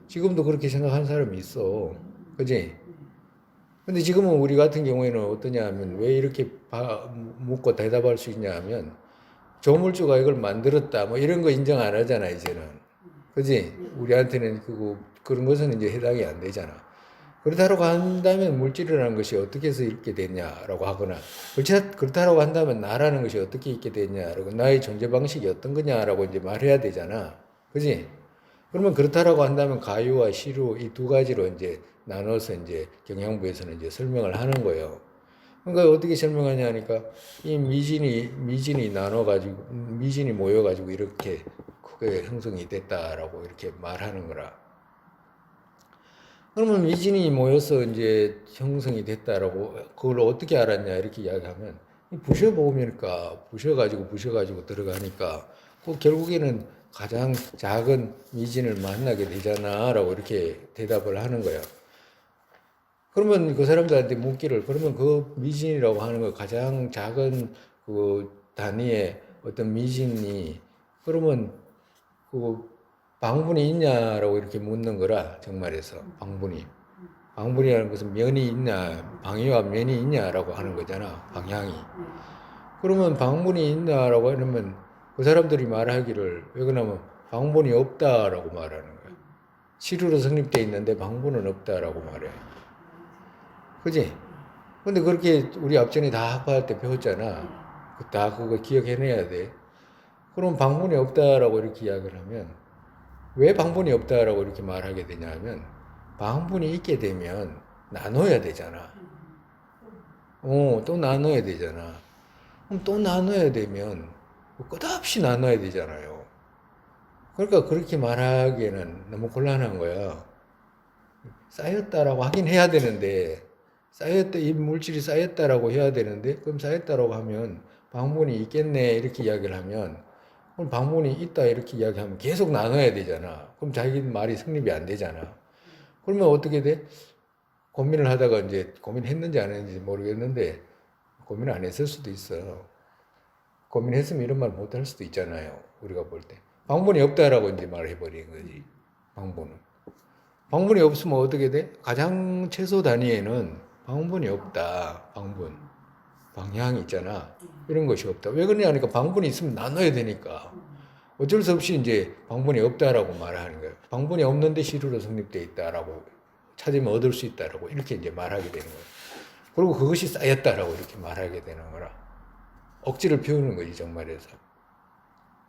지금도 그렇게 생각하는 사람이 있어. 그지? 근데 지금은 우리 같은 경우에는 어떠냐 하면 왜 이렇게 묻고 대답할 수 있냐 하면 조물주가 이걸 만들었다 뭐 이런 거 인정 안 하잖아 이제는. 그지? 우리한테는 그런 것은 이제 해당이 안 되잖아. 그렇다고 한다면 물질이라는 것이 어떻게 해서 이렇게 됐냐라고 하거나 그렇다고 한다면 나라는 것이 어떻게 있게 됐냐라고 나의 존재 방식이 어떤 거냐라고 이제 말해야 되잖아. 그지? 그러면 그렇다라고 한다면 가유와 시루 이 두 가지로 이제 나눠서 이제 경양부에서는 이제 설명을 하는 거예요. 그러니까 어떻게 설명하냐 하니까 이 미진이 나눠가지고 미진이 모여가지고 이렇게 크게 형성이 됐다라고 이렇게 말하는 거라. 그러면 미진이 모여서 이제 형성이 됐다라고 그걸 어떻게 알았냐 이렇게 이야기하면 부셔가지고 들어가니까 그 결국에는 가장 작은 미진을 만나게 되잖아라고 이렇게 대답을 하는 거야. 그러면 그 사람들한테 묻기를 그러면 그 미진이라고 하는 거 가장 작은 그 단위의 어떤 미진이 그러면 그 방분이 있냐라고 이렇게 묻는 거라 정말에서 방분이라는 것은 면이 있냐 방위와 면이 있냐라고 하는 거잖아. 방향이. 그러면 방분이 있냐라고 하면 그 사람들이 말하기를 왜 그러냐면 방분이 없다라고 말하는 거야. 시루로 성립되어 있는데 방분은 없다라고 말해. 그지? 근데 그렇게 우리 앞전에 다 학파할 때 배웠잖아. 다 그거 기억해내야 돼. 그럼 방분이 없다라고 이렇게 이야기를 하면 왜 방분이 없다라고 이렇게 말하게 되냐면 방분이 있게 되면 나눠야 되잖아. 또 나눠야 되잖아. 그럼 또 나눠야 되면 끝없이 나눠야 되잖아요. 그러니까 그렇게 말하기에는 너무 곤란한 거야. 쌓였다라고 하긴 해야 되는데 이 물질이 쌓였다라고 해야 되는데 그럼 쌓였다라고 하면 방분이 있겠네 이렇게 이야기를 하면 그럼 방분이 있다 이렇게 이야기하면 계속 나눠야 되잖아. 그럼 자기 말이 성립이 안 되잖아. 그러면 어떻게 돼? 고민을 하다가 이제 고민했는지 안 했는지 모르겠는데 고민을 안 했을 수도 있어. 고민했으면 이런 말 못 할 수도 있잖아요. 우리가 볼 때. 방분이 없다라고 이제 말해버린 거지. 방분이 없으면 어떻게 돼? 가장 최소 단위에는 방분이 없다. 방향이 있잖아. 이런 것이 없다. 왜 그러냐 하니까 방분이 있으면 나눠야 되니까. 어쩔 수 없이 이제 방분이 없다라고 말하는 거예요. 방분이 없는데 시루로 성립되어 있다라고 찾으면 얻을 수 있다라고 이렇게 이제 말하게 되는 거예요. 그리고 그것이 쌓였다라고 이렇게 말하게 되는 거라. 억지를 피우는 거지 정말에서.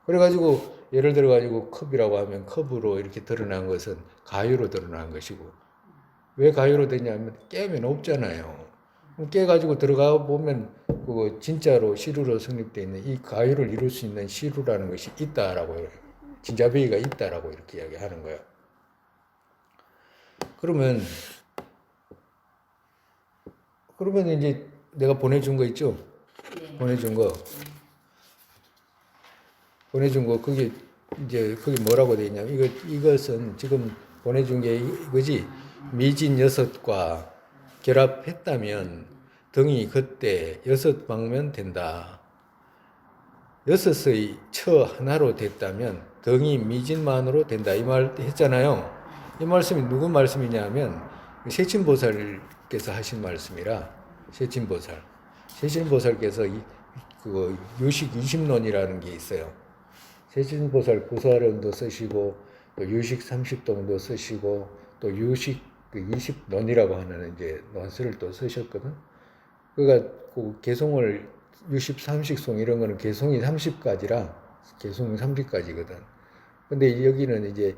그래가지고 예를 들어가지고 컵이라고 하면 컵으로 이렇게 드러난 것은 가유로 드러난 것이고 왜 가유로 되냐면 깨면 없잖아요. 그럼 깨가지고 들어가 보면 그 진짜로 시루로 성립되어 있는 이 가유를 이룰 수 있는 시루라는 것이 있다라고 진자베이가 있다라고 이렇게 이야기하는 거예요. 그러면 이제 내가 보내준 거 있죠? 네. 보내준 거 그게 이제 그게 뭐라고 돼 있냐면 이것은 지금 보내준 게 이거지. 미진 여섯과 결합했다면 등이 그때 여섯 방면 된다. 여섯의 처 하나로 됐다면 등이 미진만으로 된다. 이 말 했잖아요. 이 말씀이 누구 말씀이냐면 세친보살께서 하신 말씀이라 세친보살께서 그 유식 20논이라는 게 있어요. 세친보살 구사론도 쓰시고 또 유식 30동도 쓰시고 또 유식 20논이라고 하는 이제 논설을 또 쓰셨거든. 그러니까 그 개송을 60, 30송 이런 거는 개송이 30가지라 개송이 30가지거든. 근데 여기는 이제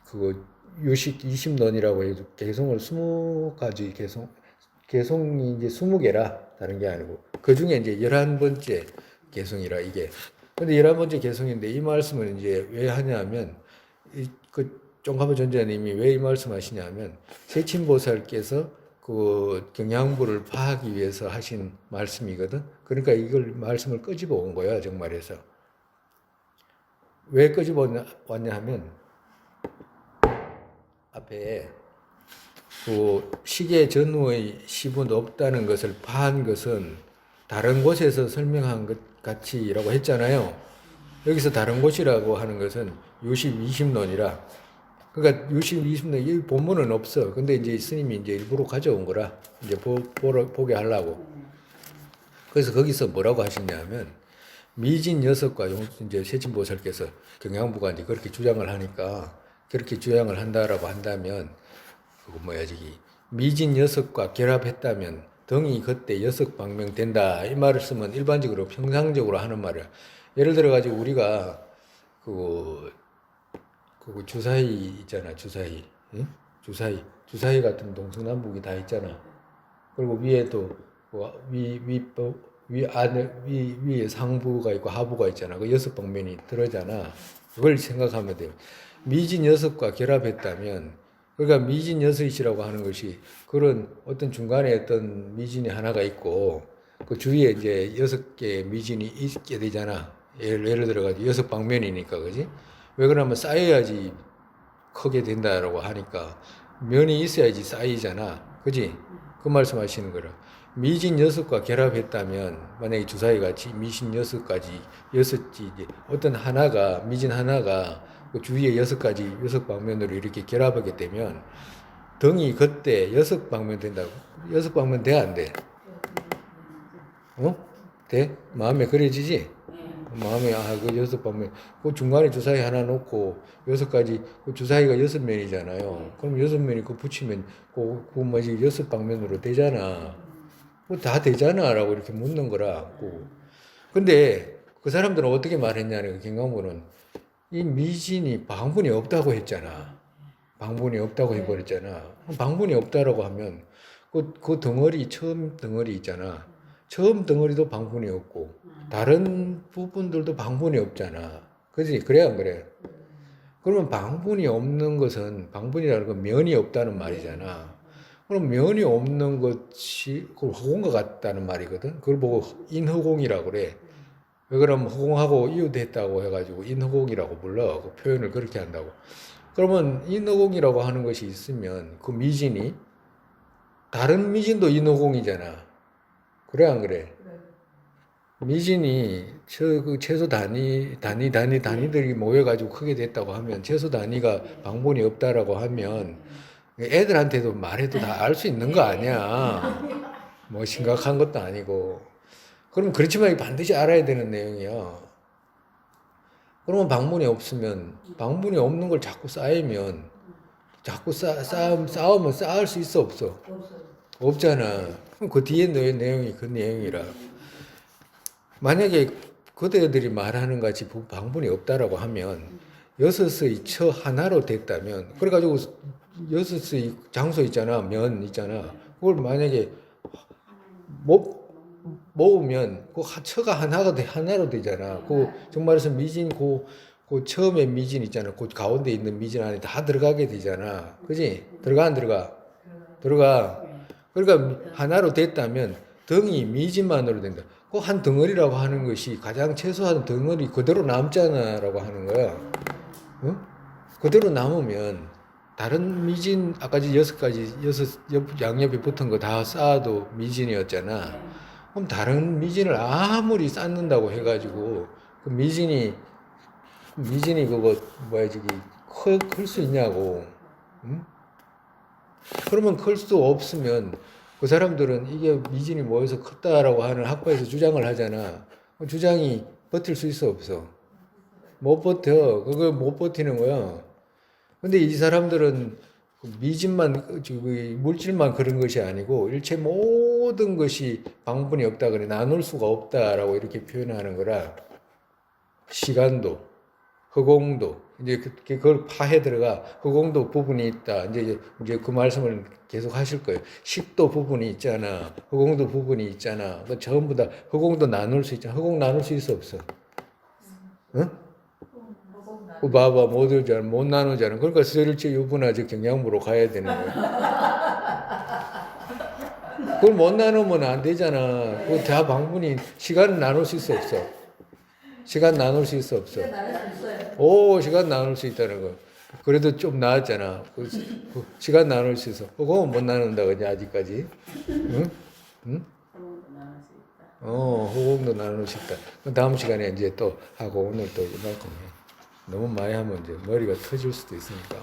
그거 유식 20논이라고 해서 개송을 20가지 개송이 이제 20개라 다른 게 아니고 그 중에 이제 11번째 개송이라 이게. 근데 11번째 개송인데 이 말씀을 이제 왜 하냐면 그 쫑카파 전자님이 왜 이 말씀하시냐면 세친보살께서 그 경양부를 파하기 위해서 하신 말씀이거든. 그러니까 이걸 말씀을 끄집어 온 거야 정말에서. 왜 끄집어 왔냐 하면 앞에 그 시계 전후의 시분 없다는 것을 파한 것은 다른 곳에서 설명한 것 같이라고 했잖아요. 여기서 다른 곳이라고 하는 것은 유식 20논이라. 그러니까 유식 20논 이 본문은 없어. 근데 이제 스님이 이제 일부러 가져온 거라 이제 보게 하려고. 그래서 거기서 뭐라고 하시냐면 미진 여섯과 이제 세친보살께서 경양부가 이제 그렇게 주장을 하니까 그렇게 주장을 한다라고 한다면 그거 뭐야 저기 미진 여섯과 결합했다면 등이 그때 여섯 방명 된다 이 말을 쓰면 일반적으로 평상적으로 하는 말이야. 예를 들어 가지고 우리가 그 주사위 있잖아 주사위, 응? 주사위 같은 동서남북이 다 있잖아. 그리고 위에도 위에 상부가 있고 하부가 있잖아. 그 여섯 방면이 들어잖아. 그걸 생각하면 돼요. 미진 여섯과 결합했다면, 그러니까 미진 여섯이라고 하는 것이 그런 어떤 중간에 어떤 미진이 하나가 있고 그 주위에 이제 6개 미진이 있게 되잖아. 예를 들어가지고 6방면이니까, 그지? 왜 그러냐면 쌓여야지 크게 된다라고 하니까 면이 있어야지 쌓이잖아. 그지? 그 말씀 하시는 거라. 미진 6과 결합했다면 만약에 주사위같이 미진 6가지 여섯지 어떤 하나가 미진 하나가 그 주위에 6가지 6방면으로 이렇게 결합하게 되면 등이 그때 6방면 된다고. 6방면 돼 안 돼? 어? 돼? 마음에 그려지지? 마음에 그 6방면 그 중간에 주사위 하나 놓고 6가지 그 주사위가 6면이잖아요. 그럼 6면이 그 붙이면 그 뭐지 6방면으로 되잖아. 뭐 다 되잖아라고 이렇게 묻는 거라고. 근데 그 사람들은 어떻게 말했냐면 경강부는 이 미진이 방분이 없다고 했잖아. 방분이 없다고 해버렸잖아. 방분이 없다라고 하면 그 덩어리 처음 덩어리 있잖아. 처음 덩어리도 방분이 없고 다른 부분들도 방분이 없잖아. 그지? 그래 안 그래? 그러면 방분이 없는 것은 방분이라는 건 면이 없다는 말이잖아. 그럼 면이 없는 것이 허공과 같다는 말이거든. 그걸 보고 인허공이라고 그래. 왜 그러면 허공하고 이웃했다고 해가지고 인허공이라고 불러. 그 표현을 그렇게 한다고. 그러면 인허공이라고 하는 것이 있으면 그 미진이 다른 미진도 인허공이잖아. 그래 안 그래? 미진이 그 최소 단위들이 모여가지고 크게 됐다고 하면 최소 단위가 방분이 없다라고 하면 애들한테도 말해도 다 알 수 있는 거 아니야. 뭐 심각한 것도 아니고. 그럼 그렇지만 반드시 알아야 되는 내용이야. 그러면 방문이 없으면 방문이 없는 걸 자꾸 쌓이면 자꾸 쌓으면 쌓을 수 있어 없어? 없잖아. 그럼 그 뒤에 내용이 그 내용이라. 만약에 그대들이 말하는 같이 방분이 없다라고 하면 여섯의 처 하나로 됐다면 그래가지고 여섯의 장소 있잖아, 면 있잖아. 그걸 만약에 모으면 그 처가 하나로 되잖아. 그 정말에서 미진 그 처음에 미진 있잖아. 그 가운데 있는 미진 안에 다 들어가게 되잖아. 그지? 들어가 안 들어가? 들어가. 그러니까 하나로 됐다면 덩이 미진만으로 된다. 그 한 덩어리라고 하는 것이 가장 최소한 덩어리 그대로 남잖아라고 하는 거야. 어? 그대로 남으면 다른 미진 아까 여섯 양옆에 붙은 거 다 쌓아도 미진이었잖아. 그럼 다른 미진을 아무리 쌓는다고 해가지고 그 미진이 그거 뭐야 저기 클 수 있냐고. 응? 그러면 클 수 없으면 그 사람들은 이게 미진이 모여서 컸다라고 하는 학과에서 주장을 하잖아. 그 주장이 버틸 수 있어 없어? 못 버텨. 그걸 못 버티는 거야. 근데 이 사람들은 미진만 물질만 그런 것이 아니고 일체 모든 것이 방분이 없다 그래. 나눌 수가 없다라고 이렇게 표현하는 거라. 시간도 허공도 이제 그걸 파해 들어가 허공도 부분이 있다. 이제 그 말씀을 계속 하실 거예요. 식도 부분이 있잖아. 허공도 부분이 있잖아. 그 전부 다 허공도 나눌 수 있잖아. 허공 나눌 수 있어 없어? 응? 그 봐봐 못 나누잖아. 그러니까 설치 유분화적 경량부로 가야 되는 거야. 그걸 못 나누면 안 되잖아. 그 다 방분이 시간을 나눌 수 있어 없어? 시간 나눌 수 있어 없어? 오, 시간 나눌 수 있다는 거. 그래도 좀 나았잖아. 그 시간 나눌 수 있어. 그거 못 나눈다 그냥 아직까지. 응? 응? 호흡도 나눌 수 있다. 그 다음 시간에 이제 또 하고 오늘 또 이만큼 해. 너무 많이 하면 이제 머리가 터질 수도 있으니까.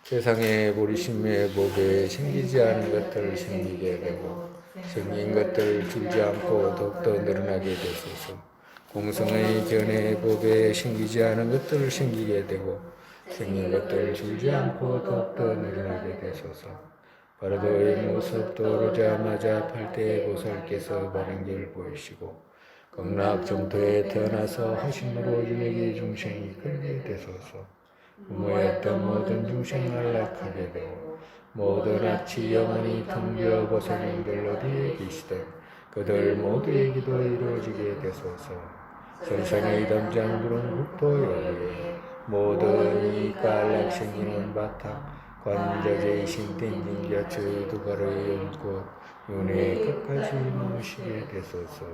세상에 보리심의 법에 생기지 않은 것들을 생기게 되고 생긴 것들을 줄지 않고 더욱더 늘어나게 되소서. 공성의 견해 법에 생기지 않은 것들을 생기게 되고 생긴 것들을 줄지 않고 더욱더 늘어나게 되소서. 바로도의 모습 떠오르자마자 팔대의 보살께서 바른 길을 보이시고 극락정토에 태어나서 하심으로 유력의 중생이 끌게 되소서. 부모였던 모든 중생을 안락하게 되고 모든 악취 영원히 텅비어 보살님들 어디에 계시든 그들 모두의 기도 이루어지게 되소서. 선상의 담장 부른 국토여기에 모든 이익과 안락 생기는 바탕 관자재의 신텐진자 주두가로의 연꽃 윤회 끝까지 모시게 되소서.